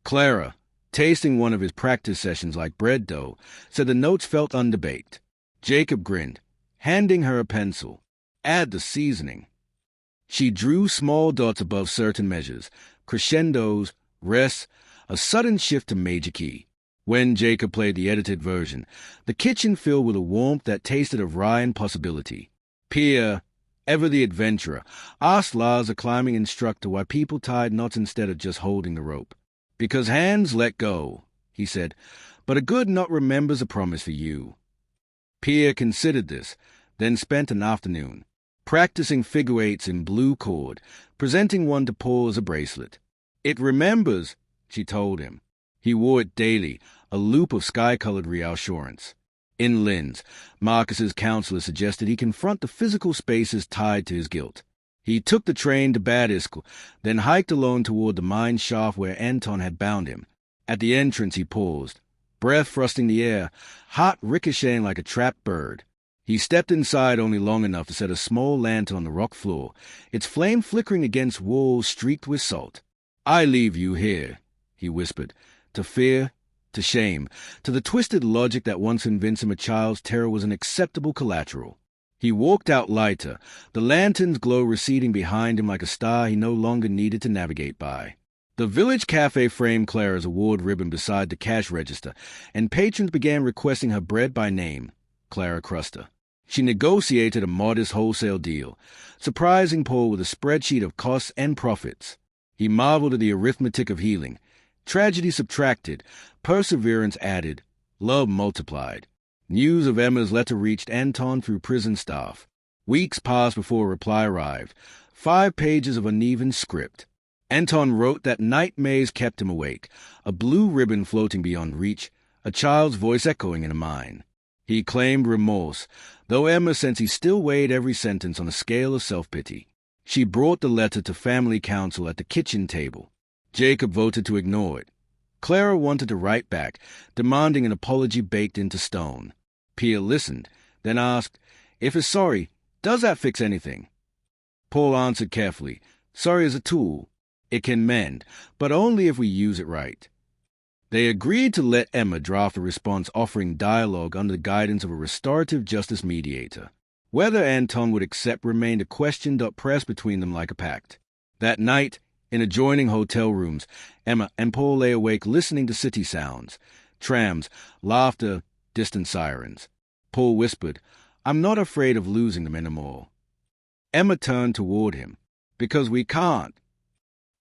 Clara, tasting one of his practice sessions like bread dough, said the notes felt underbaked. Jacob grinned, handing her a pencil. "Add the seasoning." She drew small dots above certain measures, crescendos, rests, a sudden shift to major key. When Jacob played the edited version, the kitchen filled with a warmth that tasted of rye and possibility. Pia, ever the adventurer, asked Lars, the climbing instructor, why people tied knots instead of just holding the rope. "Because hands let go," he said, "but a good knot remembers a promise for you." Pia considered this, then spent an afternoon practicing figure eights in blue cord, presenting one to Paul as a bracelet. "It remembers," she told him. He wore it daily, a loop of sky-colored reassurance. In Linz, Marcus's counselor suggested he confront the physical spaces tied to his guilt. He took the train to Bad Ischl, then hiked alone toward the mine shaft where Anton had bound him. At the entrance he paused, breath thrusting the air, heart ricocheting like a trapped bird. He stepped inside only long enough to set a small lantern on the rock floor, its flame flickering against walls streaked with salt. "I leave you here," he whispered, to fear, to shame, to the twisted logic that once convinced him a child's terror was an acceptable collateral. He walked out lighter, the lantern's glow receding behind him like a star he no longer needed to navigate by. The village cafe framed Clara's award ribbon beside the cash register, and patrons began requesting her bread by name, Clara Cruster. She negotiated a modest wholesale deal, surprising Paul with a spreadsheet of costs and profits. He marveled at the arithmetic of healing. Tragedy subtracted, perseverance added, love multiplied. News of Emma's letter reached Anton through prison staff. Weeks passed before a reply arrived. 5 pages of uneven script. Anton wrote that nightmares kept him awake, a blue ribbon floating beyond reach, a child's voice echoing in a mine. He claimed remorse, though Emma sensed he still weighed every sentence on a scale of self-pity. She brought the letter to family council at the kitchen table. Jacob voted to ignore it. Clara wanted to write back, demanding an apology baked into stone. Pia listened, then asked, "If it's sorry, does that fix anything?" Paul answered carefully, "Sorry is a tool. It can mend, but only if we use it right." They agreed to let Emma draft a response offering dialogue under the guidance of a restorative justice mediator. Whether Anton would accept remained a question pressed between them like a pact. That night, in adjoining hotel rooms, Emma and Paul lay awake listening to city sounds, trams, laughter, distant sirens. Paul whispered, "I'm not afraid of losing them anymore." Emma turned toward him. "Because we can't."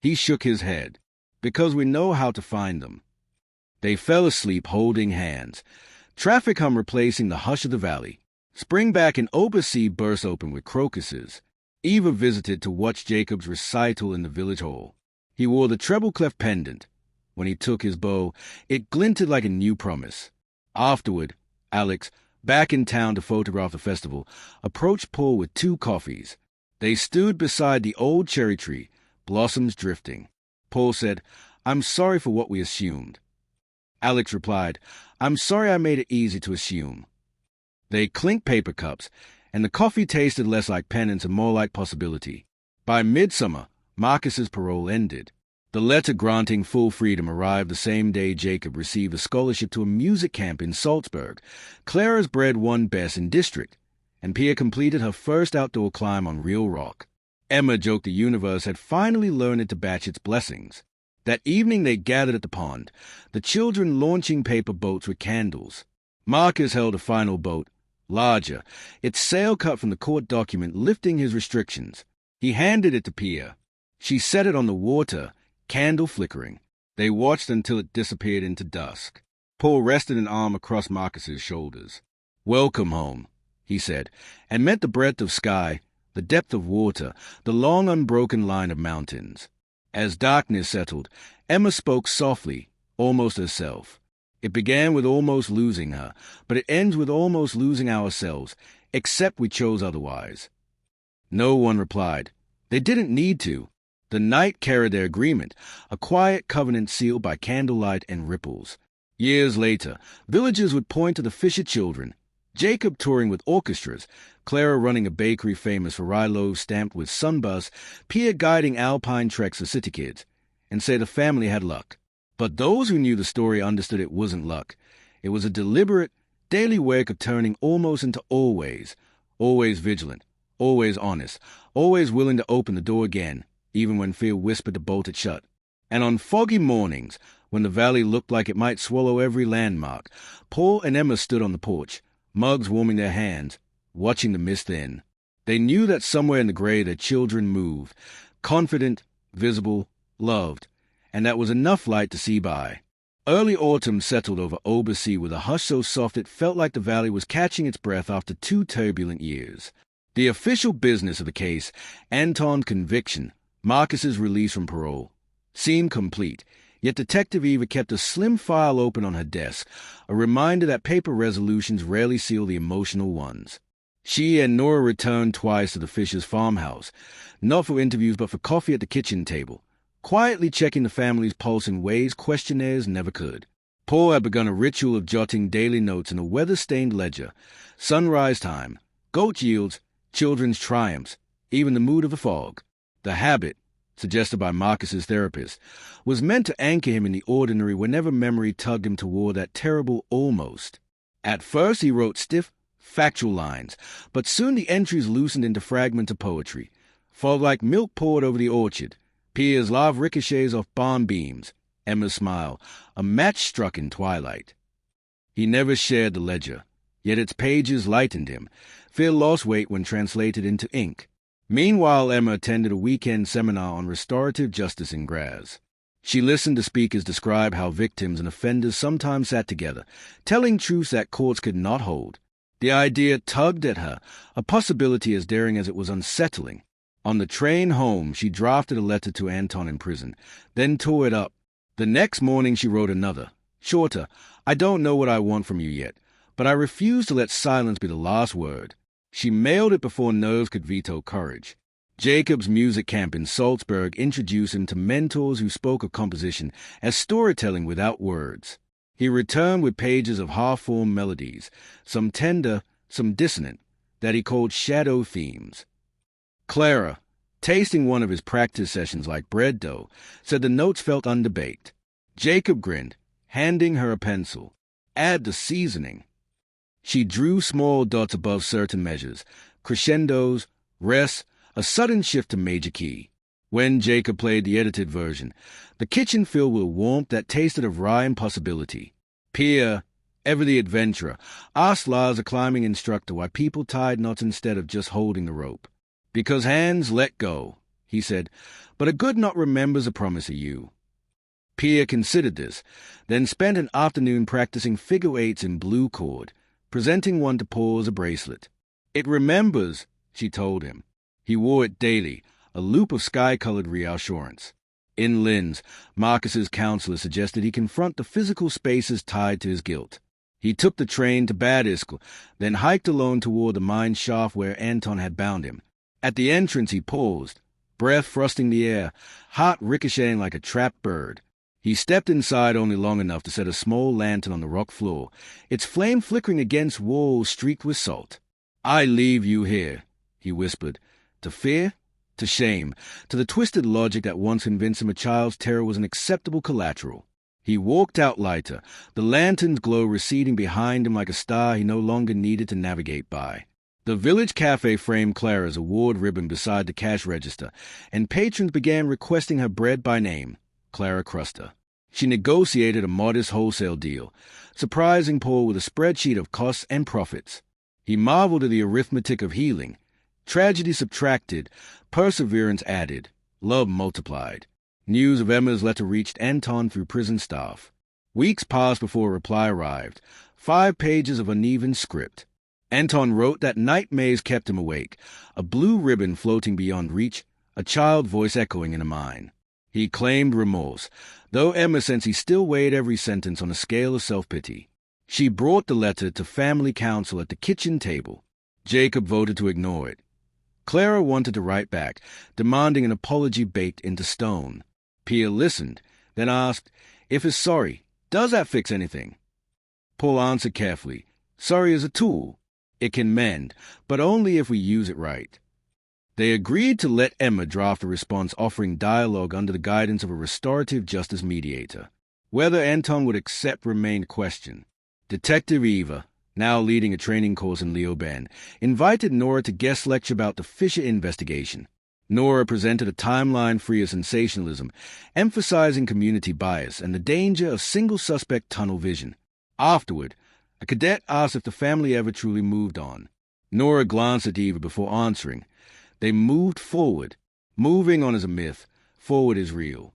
He shook his head. "Because we know how to find them." They fell asleep holding hands. Traffic hum replacing the hush of the valley. Springback and Obersee burst open with crocuses. Eva visited to watch Jacob's recital in the village hall. He wore the treble-clef pendant. When he took his bow, it glinted like a new promise. Afterward, Alex, back in town to photograph the festival, approached Paul with 2 coffees. They stood beside the old cherry tree, blossoms drifting. Paul said, "I'm sorry for what we assumed." Alex replied, "I'm sorry I made it easy to assume." They clinked paper cups, and the coffee tasted less like penance and more like possibility. By midsummer, Marcus's parole ended. The letter granting full freedom arrived the same day Jacob received a scholarship to a music camp in Salzburg. Clara's bred won best in district, and Pia completed her first outdoor climb on real rock. Emma joked the universe had finally learned to batch its blessings. That evening they gathered at the pond, the children launching paper boats with candles. Marcus held a final boat, larger, its sail cut from the court document lifting his restrictions. He handed it to Pia. She set it on the water, candle flickering. They watched until it disappeared into dusk. Paul rested an arm across Marcus's shoulders. "Welcome home," he said, and met the breadth of sky, the depth of water, the long unbroken line of mountains. As darkness settled, Emma spoke softly, almost herself. "It began with almost losing her, but it ends with almost losing ourselves, except we chose otherwise." No one replied. They didn't need to. The night carried their agreement, a quiet covenant sealed by candlelight and ripples. Years later, villagers would point to the Fisher children, Jacob touring with orchestras, Clara running a bakery famous for rye loaves stamped with sunbus, Pia guiding alpine treks for city kids, and say the family had luck. But those who knew the story understood it wasn't luck. It was a deliberate, daily work of turning almost into always vigilant, always honest, always willing to open the door again, even when fear whispered to bolt it shut. And on foggy mornings, when the valley looked like it might swallow every landmark, Paul and Emma stood on the porch, mugs warming their hands, watching the mist thin. They knew that somewhere in the gray their children moved, confident, visible, loved, and that was enough light to see by. Early autumn settled over Obersee with a hush so soft it felt like the valley was catching its breath after 2 turbulent years. The official business of the case, Anton's conviction, Marcus's release from parole, seemed complete, yet Detective Eva kept a slim file open on her desk, a reminder that paper resolutions rarely seal the emotional ones. She and Nora returned twice to the Fishers' farmhouse, not for interviews but for coffee at the kitchen table, quietly checking the family's pulse in ways questionnaires never could. Paul had begun a ritual of jotting daily notes in a weather-stained ledger, sunrise time, goat yields, children's triumphs, even the mood of the fog. The habit, suggested by Marcus's therapist, was meant to anchor him in the ordinary whenever memory tugged him toward that terrible almost. At first he wrote stiff, factual lines, but soon the entries loosened into fragments of poetry, fall like milk poured over the orchard, Pia's laugh ricochets off barn beams, Emma's smile, a match struck in twilight. He never shared the ledger, yet its pages lightened him. Fear lost weight when translated into ink. Meanwhile, Emma attended a weekend seminar on restorative justice in Graz. She listened to speakers describe how victims and offenders sometimes sat together, telling truths that courts could not hold. The idea tugged at her, a possibility as daring as it was unsettling. On the train home, she drafted a letter to Anton in prison, then tore it up. The next morning she wrote another, shorter. "I don't know what I want from you yet, but I refuse to let silence be the last word." She mailed it before nerves could veto courage. Jacob's music camp in Salzburg introduced him to mentors who spoke of composition as storytelling without words. He returned with pages of half-formed melodies, some tender, some dissonant, that he called shadow themes. Clara, tasting one of his practice sessions like bread dough, said the notes felt underbaked. Jacob grinned, handing her a pencil. "Add the seasoning." She drew small dots above certain measures, crescendos, rests, a sudden shift to major key. When Jacob played the edited version, the kitchen filled with warmth that tasted of rye and possibility. Pia, ever the adventurer, asked Lars, a climbing instructor, why people tied knots instead of just holding the rope. "Because hands let go," he said, "but a good knot remembers a promise of you." Pia considered this, then spent an afternoon practicing figure eights in blue cord, presenting one to Paul as a bracelet. "It remembers," she told him. He wore it daily, a loop of sky-colored reassurance. In Linz, Marcus's counselor suggested he confront the physical spaces tied to his guilt. He took the train to Bad Ischl, then hiked alone toward the mine shaft where Anton had bound him. At the entrance he paused, breath frosting the air, heart ricocheting like a trapped bird. He stepped inside only long enough to set a small lantern on the rock floor, its flame flickering against walls streaked with salt. "I leave you here," he whispered. "To fear? to shame, to the twisted logic that once convinced him a child's terror was an acceptable collateral. He walked out lighter, the lantern's glow receding behind him like a star he no longer needed to navigate by. The village cafe framed Clara's award ribbon beside the cash register, and patrons began requesting her bread by name, Clara Cruster. She negotiated a modest wholesale deal, surprising Paul with a spreadsheet of costs and profits. He marveled at the arithmetic of healing. Tragedy subtracted, perseverance added, love multiplied. News of Emma's letter reached Anton through prison staff. Weeks passed before a reply arrived, 5 pages of uneven script. Anton wrote that nightmares kept him awake, a blue ribbon floating beyond reach, a child voice echoing in a mind. He claimed remorse, though Emma sensed he still weighed every sentence on a scale of self-pity. She brought the letter to family council at the kitchen table. Jacob voted to ignore it. Clara wanted to write back, demanding an apology baked into stone. Pia listened, then asked, "If it's sorry, does that fix anything?" Paul answered carefully, "Sorry is a tool. It can mend, but only if we use it right." They agreed to let Emma draft a response offering dialogue under the guidance of a restorative justice mediator. Whether Anton would accept remained a question. Detective Eva, now leading a training course in Leoben, invited Nora to guest lecture about the Fisher investigation. Nora presented a timeline free of sensationalism, emphasizing community bias and the danger of single-suspect tunnel vision. Afterward, a cadet asked if the family ever truly moved on. Nora glanced at Eva before answering. They moved forward. Moving on is a myth. Forward is real.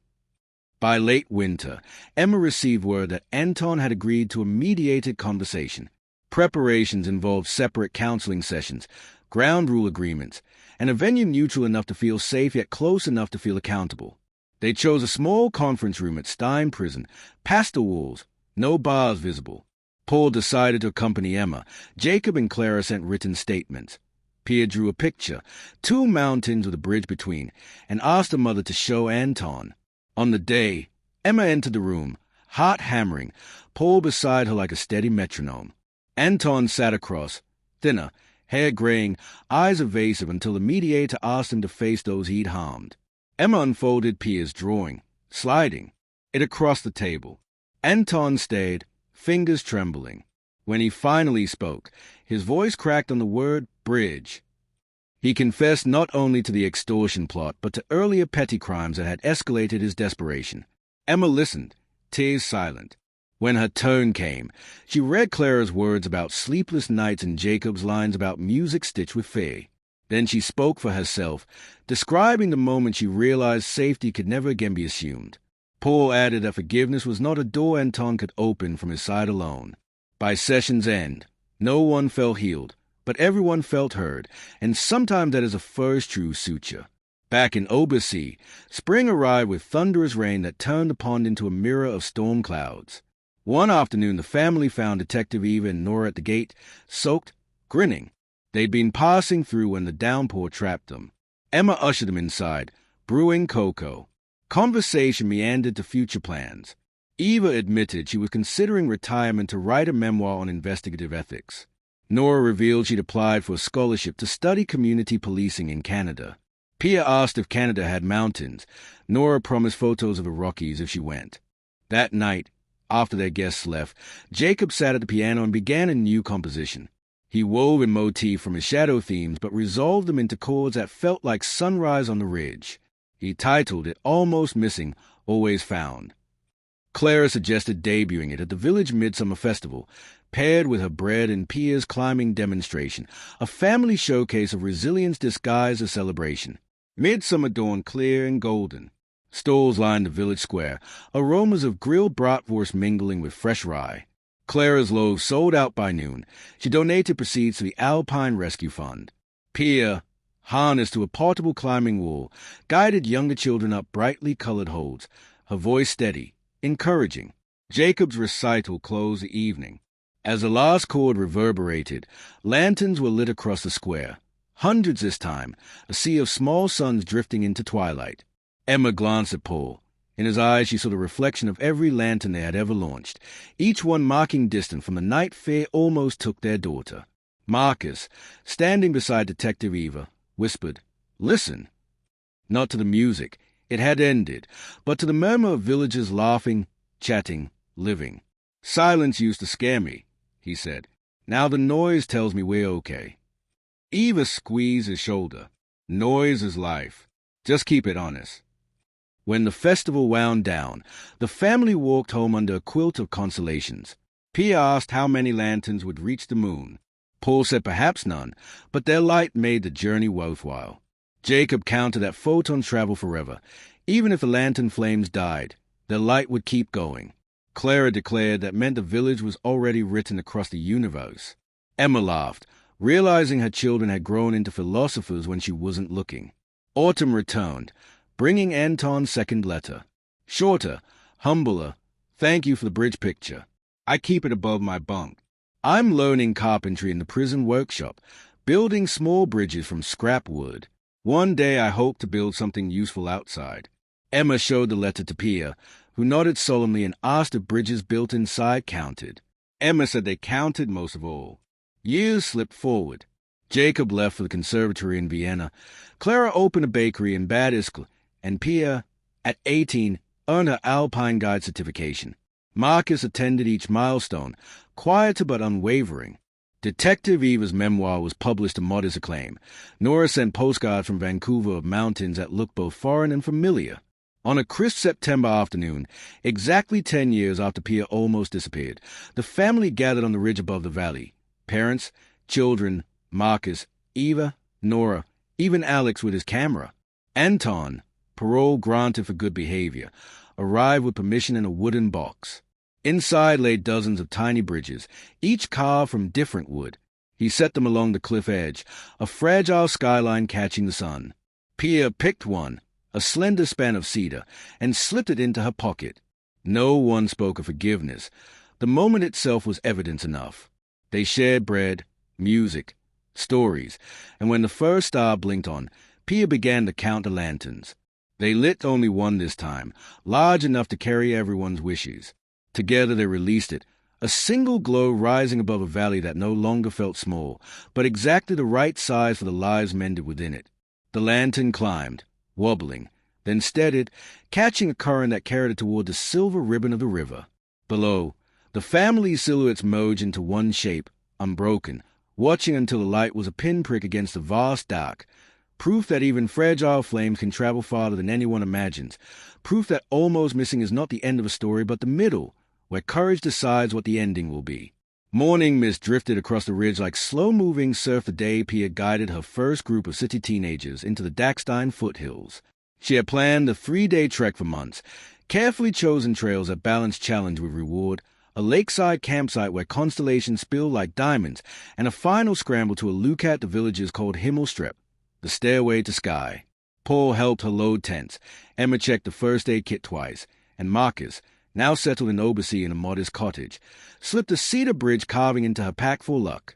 By late winter, Emma received word that Anton had agreed to a mediated conversation. Preparations involved separate counseling sessions, ground rule agreements, and a venue neutral enough to feel safe yet close enough to feel accountable. They chose a small conference room at Stein Prison, past the walls, no bars visible. Paul decided to accompany Emma. Jacob and Clara sent written statements. Pia drew a picture, 2 mountains with a bridge between, and asked her mother to show Anton. On the day, Emma entered the room, heart hammering, Paul beside her like a steady metronome. Anton sat across, thinner, hair graying, eyes evasive until the mediator asked him to face those he'd harmed. Emma unfolded Pia's drawing, sliding it across the table. Anton stayed, fingers trembling. When he finally spoke, his voice cracked on the word bridge. He confessed not only to the extortion plot, but to earlier petty crimes that had escalated his desperation. Emma listened, tears silent. When her turn came, she read Clara's words about sleepless nights and Jacob's lines about music stitched with fear. Then she spoke for herself, describing the moment she realized safety could never again be assumed. Paul added that forgiveness was not a door Anton could open from his side alone. By session's end, no one felt healed, but everyone felt heard, and sometimes that is the first true suture. Back in Obersee, spring arrived with thunderous rain that turned the pond into a mirror of storm clouds. One afternoon, the family found Detective Eva and Nora at the gate, soaked, grinning. They'd been passing through when the downpour trapped them. Emma ushered them inside, brewing cocoa. Conversation meandered to future plans. Eva admitted she was considering retirement to write a memoir on investigative ethics. Nora revealed she'd applied for a scholarship to study community policing in Canada. Pia asked if Canada had mountains. Nora promised photos of the Rockies if she went. That night, after their guests left, Jacob sat at the piano and began a new composition. He wove a motif from his shadow themes, but resolved them into chords that felt like sunrise on the ridge. He titled it Almost Missing, Always Found. Clara suggested debuting it at the village midsummer festival, paired with her bread and Pia's climbing demonstration, a family showcase of resilience disguised as celebration. Midsummer dawned clear and golden. Stalls lined the village square, aromas of grilled bratwurst mingling with fresh rye. Clara's loaves sold out by noon. She donated proceeds to the Alpine Rescue Fund. Pia, harnessed to a portable climbing wall, guided younger children up brightly colored holds, her voice steady, encouraging. Jacob's recital closed the evening. As the last chord reverberated, lanterns were lit across the square. Hundreds this time, a sea of small suns drifting into twilight. Emma glanced at Paul. In his eyes she saw the reflection of every lantern they had ever launched, each one marking distance from the night fear almost took their daughter. Marcus, standing beside Detective Eva, whispered, "Listen." Not to the music. It had ended, but to the murmur of villagers laughing, chatting, living. Silence used to scare me, he said. Now the noise tells me we're okay. Eva squeezed his shoulder. Noise is life. Just keep it honest. When the festival wound down, the family walked home under a quilt of consolations. Pia asked how many lanterns would reach the moon. Paul said perhaps none, but their light made the journey worthwhile. Jacob counted that photons travel forever. Even if the lantern flames died, their light would keep going. Clara declared that meant the village was already written across the universe. Emma laughed, realizing her children had grown into philosophers when she wasn't looking. Autumn returned, bringing Anton's second letter. Shorter, humbler. Thank you for the bridge picture. I keep it above my bunk. I'm learning carpentry in the prison workshop, building small bridges from scrap wood. One day I hope to build something useful outside. Emma showed the letter to Pia, who nodded solemnly and asked if bridges built inside counted. Emma said they counted most of all. Years slipped forward. Jacob left for the conservatory in Vienna. Clara opened a bakery in Bad Ischl, and Pia, at 18, earned her Alpine Guide certification. Marcus attended each milestone, quieter but unwavering. Detective Eva's memoir was published to modest acclaim. Nora sent postcards from Vancouver of mountains that looked both foreign and familiar. On a crisp September afternoon, exactly 10 years after Pia almost disappeared, the family gathered on the ridge above the valley. Parents, children, Marcus, Eva, Nora, even Alex with his camera. Anton, parole granted for good behavior, arrived with permission in a wooden box. Inside lay dozens of tiny bridges, each carved from different wood. He set them along the cliff edge, a fragile skyline catching the sun. Pia picked one, a slender span of cedar, and slipped it into her pocket. No one spoke of forgiveness. The moment itself was evidence enough. They shared bread, music, stories, and when the first star blinked on, Pia began to count the lanterns. They lit only one this time, large enough to carry everyone's wishes. Together they released it, a single glow rising above a valley that no longer felt small, but exactly the right size for the lives mended within it. The lantern climbed, wobbling, then steadied, catching a current that carried it toward the silver ribbon of the river. Below, the family's silhouettes merged into one shape, unbroken, watching until the light was a pinprick against the vast dark. Proof that even fragile flames can travel farther than anyone imagines. Proof that almost missing is not the end of a story, but the middle, where courage decides what the ending will be. Morning mist drifted across the ridge like slow-moving surf the day Pia guided her first group of city teenagers into the Dachstein foothills. She had planned a 3-day trek for months, carefully chosen trails that balanced challenge with reward, a lakeside campsite where constellations spilled like diamonds, and a final scramble to a lookout the villages called Himmelstrepp, the stairway to sky. Paul helped her load tents. Emma checked the first aid kit twice, and Marcus, now settled in Oversea in a modest cottage, slipped a cedar bridge carving into her pack for luck.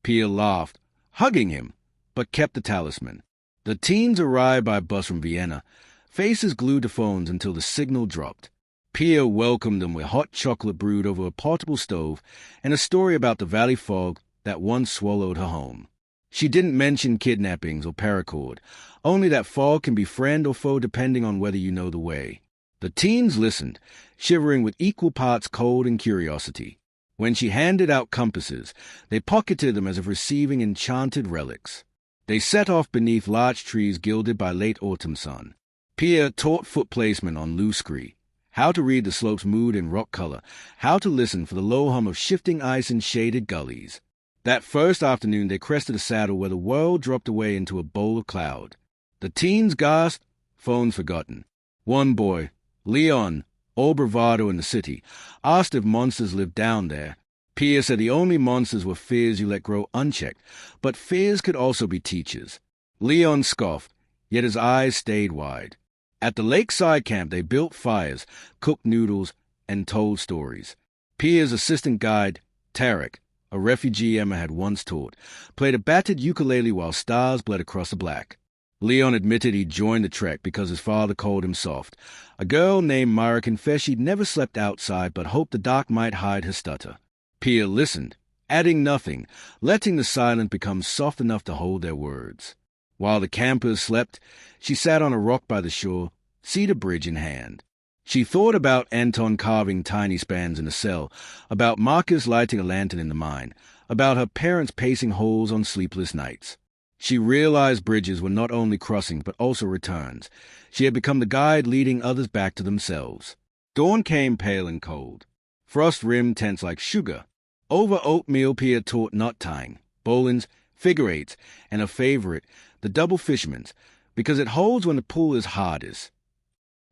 Pia laughed, hugging him, but kept the talisman. The teens arrived by bus from Vienna, faces glued to phones until the signal dropped. Pia welcomed them with hot chocolate brewed over a portable stove and a story about the valley fog that once swallowed her home. She didn't mention kidnappings or paracord, only that fog can be friend or foe depending on whether you know the way. The teens listened, shivering with equal parts cold and curiosity. When she handed out compasses, they pocketed them as if receiving enchanted relics. They set off beneath large trees gilded by late autumn sun. Pia taught foot placement on Luscree, how to read the slope's mood in rock color, how to listen for the low hum of shifting ice in shaded gullies. That first afternoon they crested a saddle where the world dropped away into a bowl of cloud. The teens gasped, phones forgotten. One boy, Leon, all bravado in the city, asked if monsters lived down there. Pia said the only monsters were fears you let grow unchecked, but fears could also be teachers. Leon scoffed, yet his eyes stayed wide. At the lakeside camp they built fires, cooked noodles, and told stories. Pia's assistant guide, Tarek, a refugee Emma had once taught, played a battered ukulele while stars bled across the black. Leon admitted he'd joined the trek because his father called him soft. A girl named Myra confessed she'd never slept outside but hoped the dark might hide her stutter. Pia listened, adding nothing, letting the silence become soft enough to hold their words. While the campers slept, she sat on a rock by the shore, cedar bridge in hand. She thought about Anton carving tiny spans in a cell, about Marcus lighting a lantern in the mine, about her parents pacing holes on sleepless nights. She realized bridges were not only crossings but also returns. She had become the guide leading others back to themselves. Dawn came pale and cold. Frost rimmed tents like sugar. Over oatmeal Pia taught knot tying, bowlines, figure eights, and a favorite, the double fisherman's, because it holds when the pull is hardest.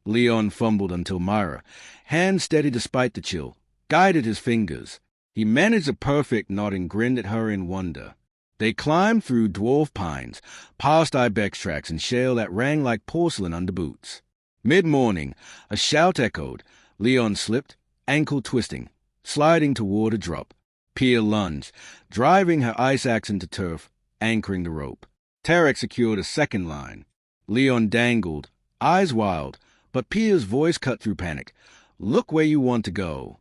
Leon fumbled until Myra, hand steady despite the chill, guided his fingers. He managed a perfect knot and grinned at her in wonder. They climbed through dwarf pines, past ibex tracks and shale that rang like porcelain under boots. Mid-morning, a shout echoed. Leon slipped, ankle twisting, sliding toward a drop. Pia lunged, driving her ice axe into turf, anchoring the rope. Tarek secured a second line. Leon dangled, eyes wild, but Pia's voice cut through panic. "Look where you want to go."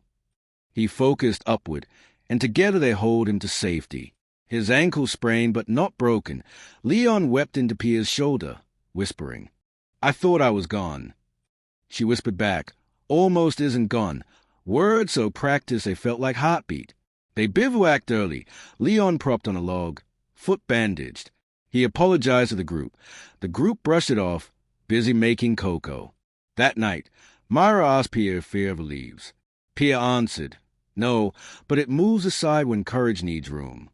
He focused upward, and together they hauled him to safety. His ankle sprained but not broken, Leon wept into Pia's shoulder, whispering, "I thought I was gone." She whispered back, "Almost isn't gone," words so practiced they felt like heartbeat. They bivouacked early, Leon propped on a log, foot bandaged. He apologized to the group. The group brushed it off, busy making cocoa. That night, Myra asked Pia if fear ever leaves. Pia answered, "No, but it moves aside when courage needs room."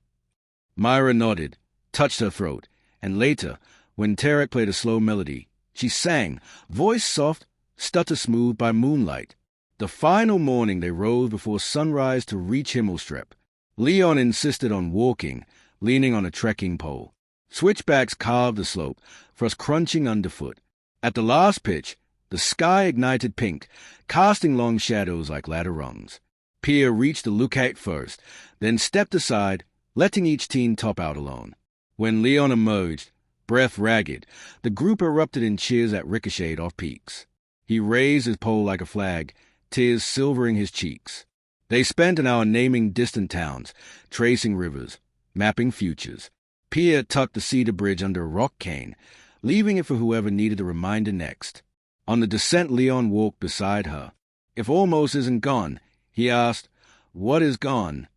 Myra nodded, touched her throat, and later, when Tarek played a slow melody, she sang, voice soft, stutter smooth by moonlight. The final morning they rose before sunrise to reach Himmelstrep. Leon insisted on walking, leaning on a trekking pole. Switchbacks carved the slope, frost crunching underfoot. At the last pitch, the sky ignited pink, casting long shadows like ladder rungs. Pia reached the lookout first, then stepped aside, letting each teen top out alone. When Leon emerged, breath ragged, the group erupted in cheers that ricocheted off peaks. He raised his pole like a flag, tears silvering his cheeks. They spent an hour naming distant towns, tracing rivers, mapping futures. Pia tucked the cedar bridge under a rock cane, leaving it for whoever needed a reminder next. On the descent, Leon walked beside her. "If almost isn't gone," he asked, "what is gone?"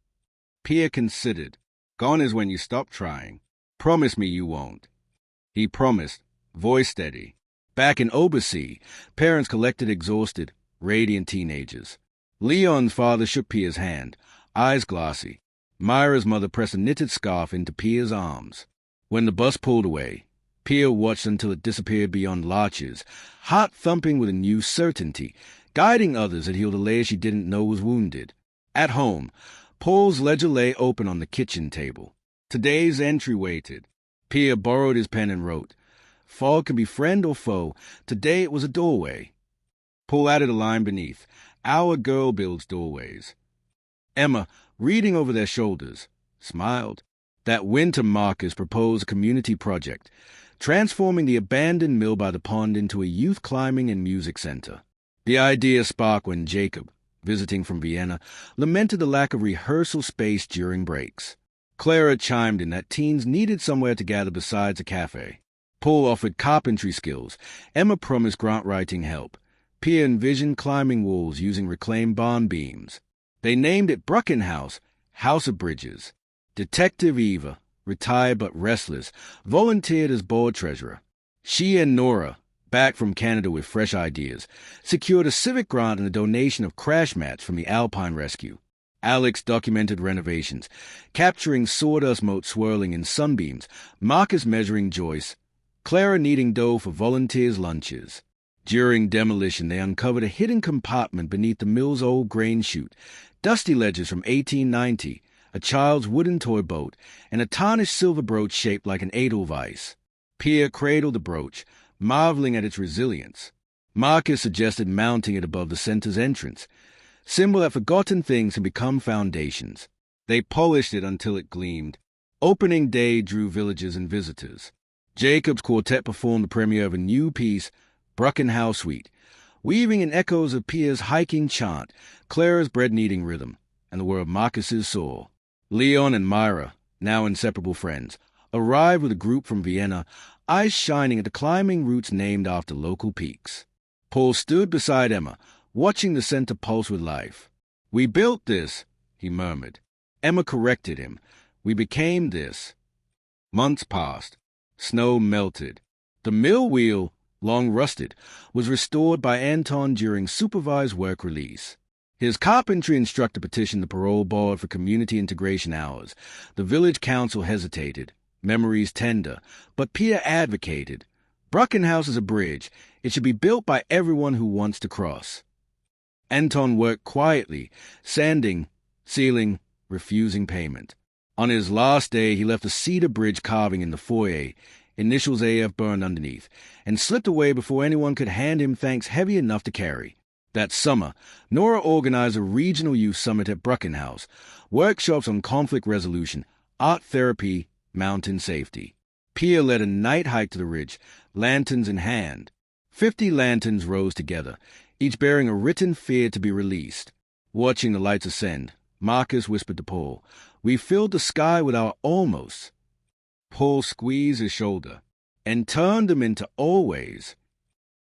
Pia considered. "Gone is when you stop trying. Promise me you won't." He promised, voice steady. Back in Obersee, parents collected exhausted, radiant teenagers. Leon's father shook Pia's hand, eyes glassy. Myra's mother pressed a knitted scarf into Pia's arms. When the bus pulled away, Pia watched until it disappeared beyond larches, heart thumping with a new certainty, guiding others that healed a layer she didn't know was wounded. At home, Paul's ledger lay open on the kitchen table. Today's entry waited. Pia borrowed his pen and wrote. Fog can be friend or foe. Today it was a doorway. Paul added a line beneath. Our girl builds doorways. Emma, reading over their shoulders, smiled. That winter Marcus proposed a community project, transforming the abandoned mill by the pond into a youth climbing and music center. The idea sparked when Jacob, visiting from Vienna, lamented the lack of rehearsal space during breaks. Clara chimed in that teens needed somewhere to gather besides a cafe. Paul offered carpentry skills. Emma promised grant-writing help. Pia envisioned climbing walls using reclaimed barn beams. They named it Bruckenhaus, House of Bridges. Detective Eva, retired but restless, volunteered as board treasurer. She and Nora, back from Canada with fresh ideas, secured a civic grant and a donation of crash mats from the Alpine Rescue. Alex documented renovations, capturing sawdust motes swirling in sunbeams, Marcus measuring joists, Clara kneading dough for volunteers' lunches. During demolition, they uncovered a hidden compartment beneath the mill's old grain chute, dusty ledgers from 1890, a child's wooden toy boat, and a tarnished silver brooch shaped like an edelweiss. Pia cradled the brooch, marveling at its resilience. Marcus suggested mounting it above the center's entrance, symbol that forgotten things can become foundations. They polished it until it gleamed. Opening day drew villagers and visitors. Jacob's quartet performed the premiere of a new piece, Bruckenhaus Suite, weaving in echoes of Pia's hiking chant, Clara's bread-kneading rhythm, and the whir of Marcus's saw. Leon and Myra, now inseparable friends, arrived with a group from Vienna, eyes shining at the climbing routes named after local peaks. Paul stood beside Emma, watching the center pulse with life. "We built this," he murmured. Emma corrected him. "We became this." Months passed. Snow melted. The mill wheel, long rusted, was restored by Anton during supervised work release. His carpentry instructor petitioned the parole board for community integration hours. The village council hesitated, memories tender, but Pia advocated. Brockenhouse is a bridge. It should be built by everyone who wants to cross. Anton worked quietly, sanding, sealing, refusing payment. On his last day, he left a cedar bridge carving in the foyer, initials AF burned underneath, and slipped away before anyone could hand him thanks heavy enough to carry. That summer, Nora organized a regional youth summit at Brockenhouse, workshops on conflict resolution, art therapy, mountain safety. Pia led a night hike to the ridge, lanterns in hand. 50 lanterns rose together, each bearing a written fear to be released. Watching the lights ascend, Marcus whispered to Paul, "We filled the sky with our almost." Paul squeezed his shoulder and turned them into always.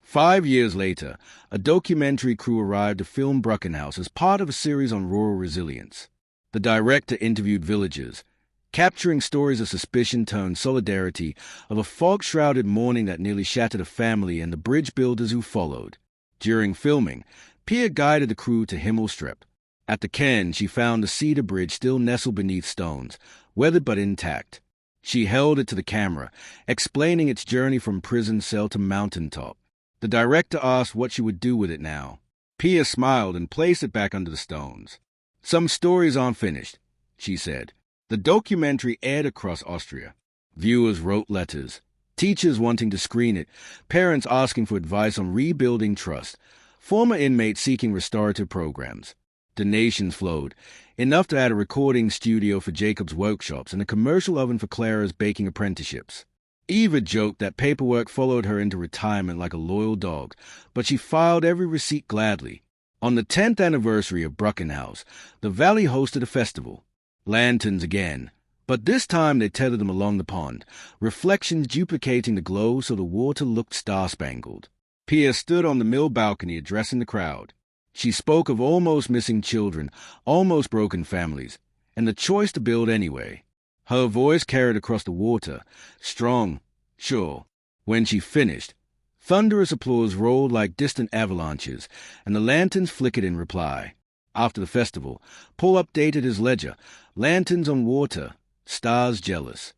5 years later, a documentary crew arrived to film Brockenhouse as part of a series on rural resilience. The director interviewed villagers, capturing stories of suspicion turned solidarity, of a fog-shrouded morning that nearly shattered a family and the bridge builders who followed. During filming, Pia guided the crew to Himmelstrep. At the cairn, she found the cedar bridge still nestled beneath stones, weathered but intact. She held it to the camera, explaining its journey from prison cell to mountaintop. The director asked what she would do with it now. Pia smiled and placed it back under the stones. "Some stories aren't finished," she said. The documentary aired across Austria. Viewers wrote letters, teachers wanting to screen it, parents asking for advice on rebuilding trust, former inmates seeking restorative programs. Donations flowed, enough to add a recording studio for Jacob's workshops and a commercial oven for Clara's baking apprenticeships. Eva joked that paperwork followed her into retirement like a loyal dog, but she filed every receipt gladly. On the 10th anniversary of Brockenhouse, the valley hosted a festival. Lanterns again, but this time they tethered them along the pond, reflections duplicating the glow so the water looked star-spangled. Pia stood on the mill balcony addressing the crowd. She spoke of almost missing children, almost broken families, and the choice to build anyway. Her voice carried across the water, strong, sure. When she finished, thunderous applause rolled like distant avalanches, and the lanterns flickered in reply. After the festival, Paul updated his ledger, lanterns on water, stars jealous.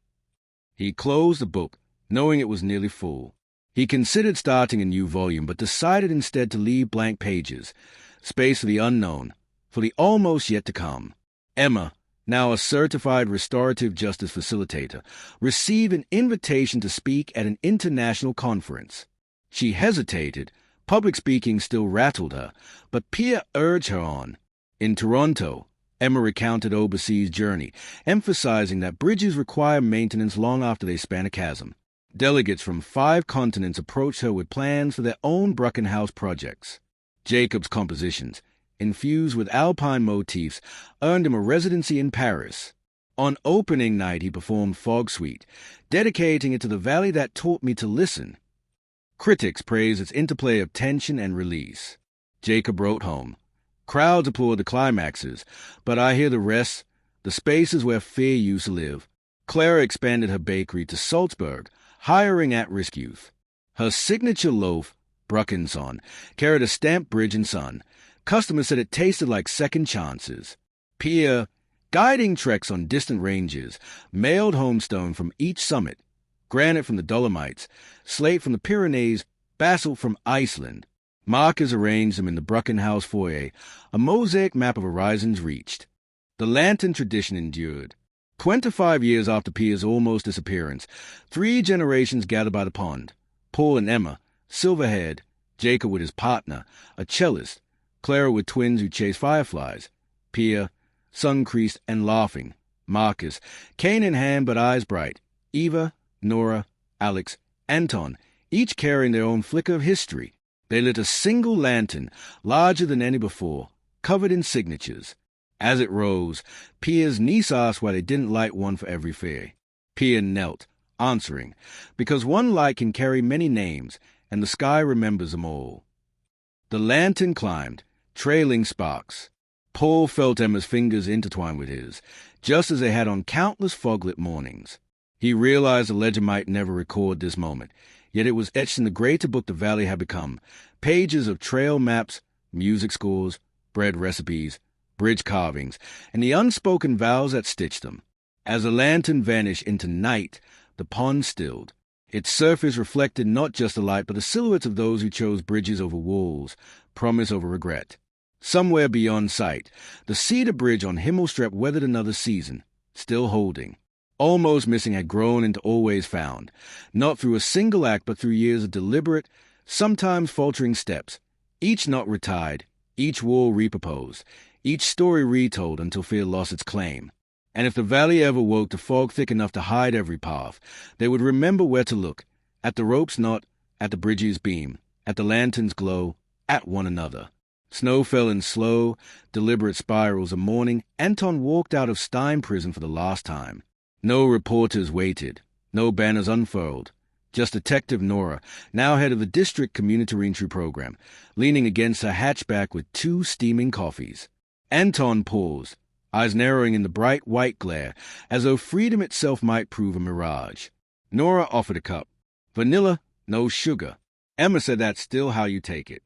He closed the book, knowing it was nearly full. He considered starting a new volume, but decided instead to leave blank pages, space for the unknown, for the almost yet to come. Emma, now a certified restorative justice facilitator, received an invitation to speak at an international conference. She hesitated. Public speaking still rattled her, but Pia urged her on. In Toronto, Emma recounted overseas journey, emphasizing that bridges require maintenance long after they span a chasm. Delegates from 5 continents approached her with plans for their own Brockenhouse projects. Jacob's compositions, infused with alpine motifs, earned him a residency in Paris. On opening night, he performed Fog Suite, dedicating it to the valley that taught me to listen. Critics praised its interplay of tension and release. Jacob wrote home, "Crowds applaud the climaxes, but I hear the rest, the spaces where fear used to live." Clara expanded her bakery to Salzburg, hiring at-risk youth. Her signature loaf, Bruckenson, carried a stamped bridge and sun. Customers said it tasted like second chances. Pia, guiding treks on distant ranges, mailed homestone from each summit, granite from the Dolomites, slate from the Pyrenees, basalt from Iceland. Markers arranged them in the Brockenhouse foyer, a mosaic map of horizons reached. The lantern tradition endured. 25 years after Pia's almost disappearance, 3 generations gathered by the pond. Paul and Emma, silver-haired, Jacob with his partner, a cellist, Clara with twins who chase fireflies, Pia, sun-creased and laughing, Marcus, cane in hand but eyes bright, Eva, Nora, Alex, Anton, each carrying their own flicker of history. They lit a single lantern, larger than any before, covered in signatures. As it rose, Pia's niece asked why they didn't light one for every fair. Pia knelt, answering, because one light can carry many names, and the sky remembers them all. The lantern climbed, trailing sparks. Paul felt Emma's fingers intertwine with his, just as they had on countless foglit mornings. He realized the legend might never record this moment, yet it was etched in the greater book the valley had become, pages of trail maps, music scores, bread recipes, bridge carvings, and the unspoken vows that stitched them. As the lantern vanished into night, the pond stilled. Its surface reflected not just the light, but the silhouettes of those who chose bridges over walls, promise over regret. Somewhere beyond sight, the cedar bridge on Himmelstrepp weathered another season, still holding. Almost missing had grown into always found, not through a single act but through years of deliberate, sometimes faltering steps, each knot retied, each wall reproposed, each story retold until fear lost its claim. And if the valley ever woke to fog thick enough to hide every path, they would remember where to look, at the rope's knot, at the bridge's beam, at the lantern's glow, at one another. Snow fell in slow, deliberate spirals of morning. Anton walked out of Stein prison for the last time. No reporters waited, no banners unfurled. Just Detective Nora, now head of the district community reentry program, leaning against her hatchback with 2 steaming coffees. Anton paused, eyes narrowing in the bright white glare, as though freedom itself might prove a mirage. Nora offered a cup. Vanilla, no sugar. Emma said that's still how you take it.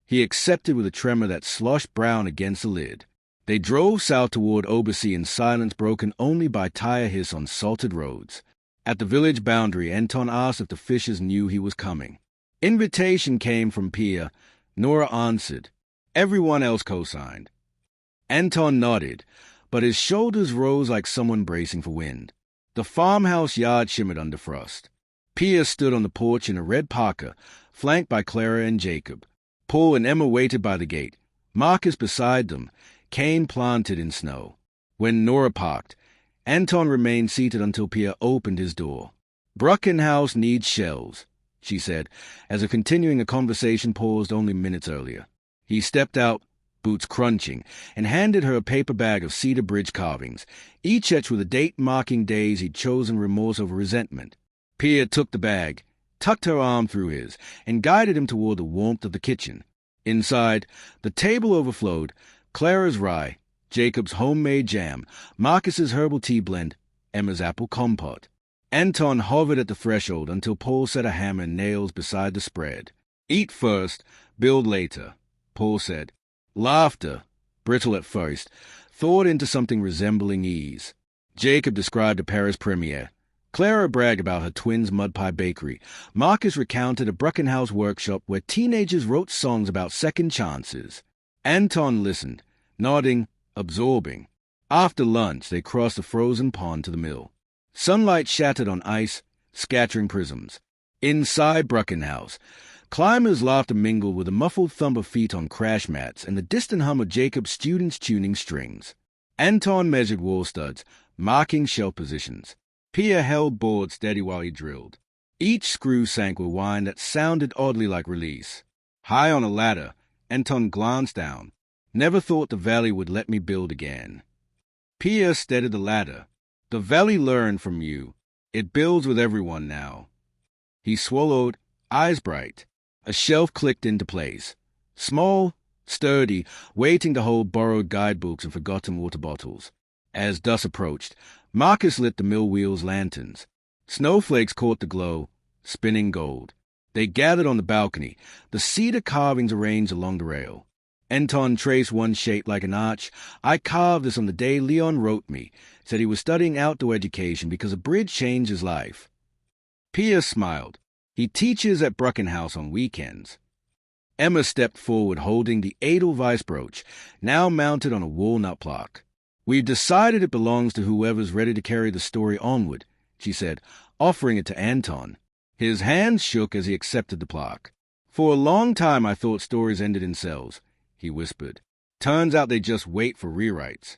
He accepted with a tremor that sloshed brown against the lid. They drove south toward Obersee in silence broken only by tire hiss on salted roads. At the village boundary, Anton asked if the Fishers knew he was coming. Invitation came from Pia. Nora answered. Everyone else co-signed. Anton nodded, but his shoulders rose like someone bracing for wind. The farmhouse yard shimmered under frost. Pia stood on the porch in a red parka, flanked by Clara and Jacob. Paul and Emma waited by the gate, Marcus beside them, cane planted in snow. When Nora parked, Anton remained seated until Pia opened his door. Bruckenhaus needs shells, she said, as if continuing a conversation paused only minutes earlier. He stepped out, boots crunching, and handed her a paper bag of cedar bridge carvings, each etched with a date marking days he'd chosen remorse over resentment. Pia took the bag, tucked her arm through his, and guided him toward the warmth of the kitchen. Inside, the table overflowed, Clara's rye, Jacob's homemade jam, Marcus's herbal tea blend, Emma's apple compote. Anton hovered at the threshold until Paul set a hammer and nails beside the spread. Eat first, build later, Paul said. Laughter, brittle at first, thawed into something resembling ease. Jacob described a Paris premiere. Clara bragged about her twins' mud pie bakery. Marcus recounted a Bruckenhaus workshop where teenagers wrote songs about second chances. Anton listened, nodding, absorbing. After lunch, they crossed the frozen pond to the mill. Sunlight shattered on ice, scattering prisms. Inside Bruckenhaus, climbers' laughter mingled with the muffled thump of feet on crash mats and the distant hum of Jacob's students tuning strings. Anton measured wall studs, marking shelf positions. Pia held board steady while he drilled. Each screw sank with whine that sounded oddly like release. High on a ladder, Anton glanced down. Never thought the valley would let me build again. Pia steadied the ladder. The valley learned from you. It builds with everyone now. He swallowed, eyes bright. A shelf clicked into place. Small, sturdy, waiting to hold borrowed guidebooks and forgotten water bottles. As dusk approached, Marcus lit the mill wheel's lanterns. Snowflakes caught the glow, spinning gold. They gathered on the balcony, the cedar carvings arranged along the rail. Anton traced one shaped like an arch. I carved this on the day Leon wrote me, said he was studying outdoor education because a bridge changed his life. Pia smiled. He teaches at Bruckenhaus on weekends. Emma stepped forward holding the Edelweiss brooch, now mounted on a walnut plaque. We've decided it belongs to whoever's ready to carry the story onward, she said, offering it to Anton. His hands shook as he accepted the plaque. For a long time I thought stories ended in cells, he whispered. Turns out they just wait for rewrites.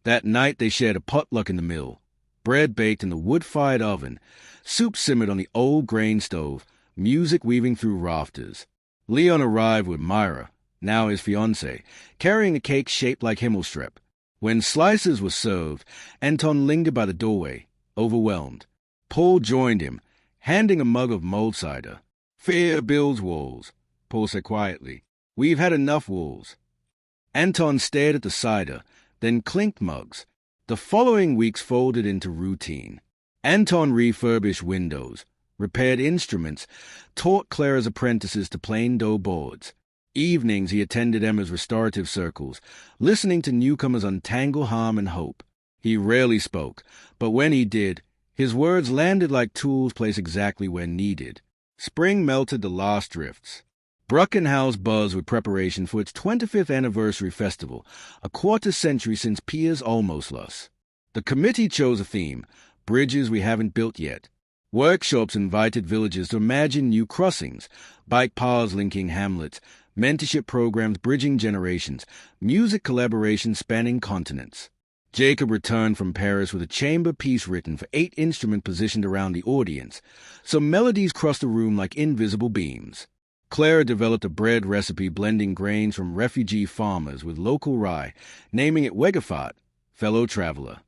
That night they shared a potluck in the mill. Bread baked in the wood-fired oven, soup simmered on the old grain stove, music weaving through rafters. Leon arrived with Myra, now his fiancée, carrying a cake shaped like Himmelstrepp. When slices were served, Anton lingered by the doorway, overwhelmed. Paul joined him, handing a mug of mulled cider. "Fear builds walls," Paul said quietly. "We've had enough walls." Anton stared at the cider, then clinked mugs. The following weeks folded into routine. Anton refurbished windows, repaired instruments, taught Clara's apprentices to plane dough boards. Evenings he attended Emma's restorative circles, listening to newcomers untangle harm and hope. He rarely spoke, but when he did, his words landed like tools placed exactly where needed. Spring melted the last drifts. Brackenhouse buzzed with preparation for its 25th anniversary festival, a quarter-century since Pia's Almostlos. The committee chose a theme, bridges we haven't built yet. Workshops invited villagers to imagine new crossings, bike paths linking hamlets, mentorship programs bridging generations, music collaborations spanning continents. Jacob returned from Paris with a chamber piece written for 8 instruments positioned around the audience. Some melodies crossed the room like invisible beams. Clara developed a bread recipe blending grains from refugee farmers with local rye, naming it Wegafat, fellow traveler.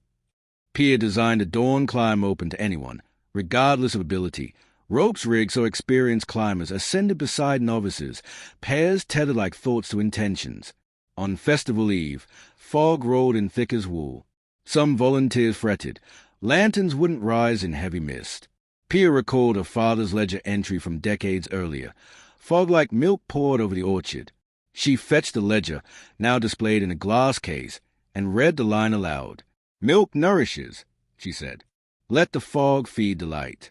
Pia designed a dawn climb open to anyone, regardless of ability. Ropes rigged so experienced climbers ascended beside novices, pairs tethered like thoughts to intentions. On festival eve, fog rolled in thick as wool. Some volunteers fretted. Lanterns wouldn't rise in heavy mist. Pia recalled her father's ledger entry from decades earlier. Fog like milk poured over the orchard. She fetched the ledger, now displayed in a glass case, and read the line aloud. "Milk nourishes," she said. "Let the fog feed the light."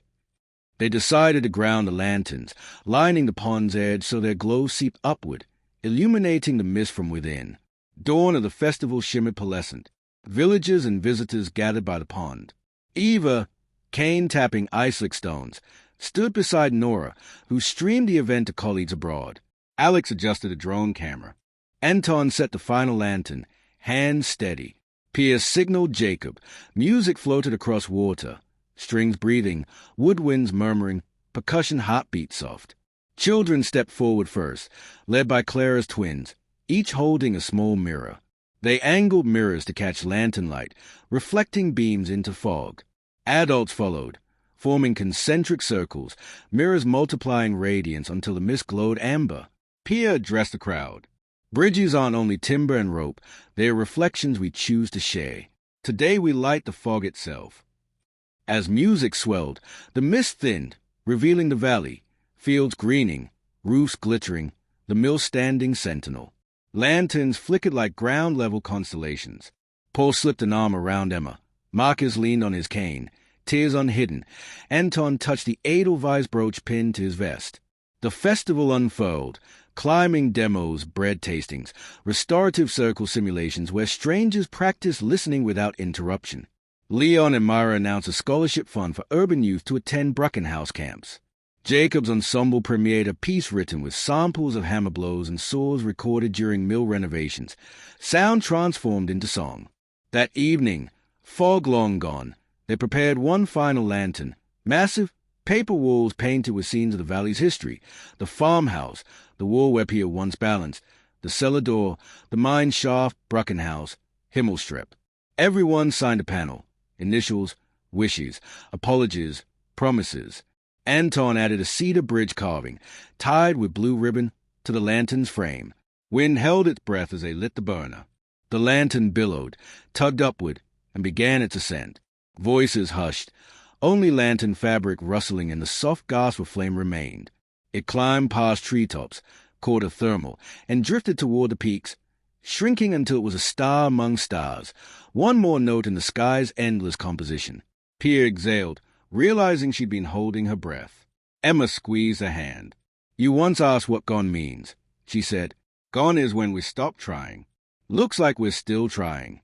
They decided to ground the lanterns, lining the pond's edge so their glow seeped upward, illuminating the mist from within. Dawn of the festival shimmered pearlescent. Villagers and visitors gathered by the pond. Eva, cane tapping ice-lick stones, stood beside Nora, who streamed the event to colleagues abroad. Alex adjusted a drone camera. Anton set the final lantern, hands steady. Pia signaled Jacob. Music floated across water. Strings breathing, woodwinds murmuring, percussion heartbeat soft. Children stepped forward first, led by Clara's twins, each holding a small mirror. They angled mirrors to catch lantern light, reflecting beams into fog. Adults followed, forming concentric circles, mirrors multiplying radiance until the mist glowed amber. Pia addressed the crowd. "Bridges aren't only timber and rope, they are reflections we choose to share. Today we light the fog itself." As music swelled, the mist thinned, revealing the valley, fields greening, roofs glittering, the mill standing sentinel. Lanterns flickered like ground-level constellations. Paul slipped an arm around Emma. Marcus leaned on his cane, tears unhidden. Anton touched the Edelweiss brooch pinned to his vest. The festival unfurled, climbing demos, bread tastings, restorative circle simulations where strangers practiced listening without interruption. Leon and Myra announced a scholarship fund for urban youth to attend Brackenhouse camps. Jacob's ensemble premiered a piece written with samples of hammer blows and saws recorded during mill renovations, sound transformed into song. That evening, fog long gone, they prepared one final lantern, massive, paper walls painted with scenes of the valley's history, the farmhouse, the wall where Pia once balanced, the cellar door, the mine shaft, Brackenhouse, Himmelstrep. Everyone signed a panel. Initials, wishes, apologies, promises. Anton added a cedar bridge carving, tied with blue ribbon, to the lantern's frame. Wind held its breath as they lit the burner. The lantern billowed, tugged upward, and began its ascent. Voices hushed, only lantern fabric rustling and the soft gasp of flame remained. It climbed past treetops, caught a thermal, and drifted toward the peaks, shrinking until it was a star among stars, one more note in the sky's endless composition. Pia exhaled, realizing she'd been holding her breath. Emma squeezed her hand. "You once asked what gone means," she said. "Gone is when we stop trying. Looks like we're still trying."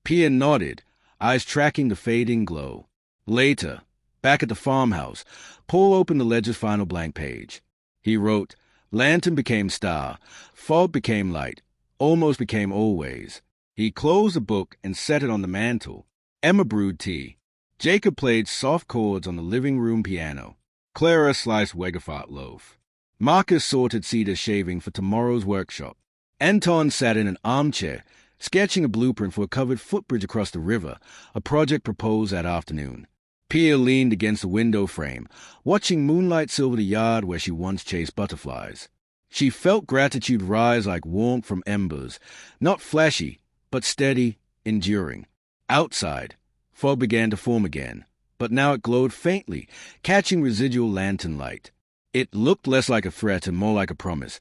Pia nodded, eyes tracking the fading glow. Later, back at the farmhouse, Paul opened the ledger's final blank page. He wrote, "Lantern became star, fog became light, almost became always." He closed the book and set it on the mantel. Emma brewed tea. Jacob played soft chords on the living room piano. Clara sliced Wegafat loaf. Marcus sorted cedar shaving for tomorrow's workshop. Anton sat in an armchair, sketching a blueprint for a covered footbridge across the river, a project proposed that afternoon. Pia leaned against the window frame, watching moonlight silver the yard where she once chased butterflies. She felt gratitude rise like warmth from embers, not flashy, but steady, enduring. Outside, fog began to form again, but now it glowed faintly, catching residual lantern light. It looked less like a threat and more like a promise.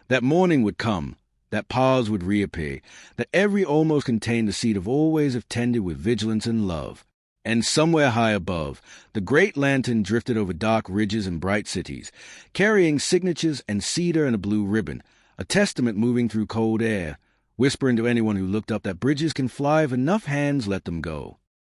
That morning would come, that paths would reappear, that every almost contained the seed of always have tended with vigilance and love. And somewhere high above, the great lantern drifted over dark ridges and bright cities, carrying signatures and cedar and a blue ribbon, a testament moving through cold air, whispering to anyone who looked up that bridges can fly if enough hands let them go.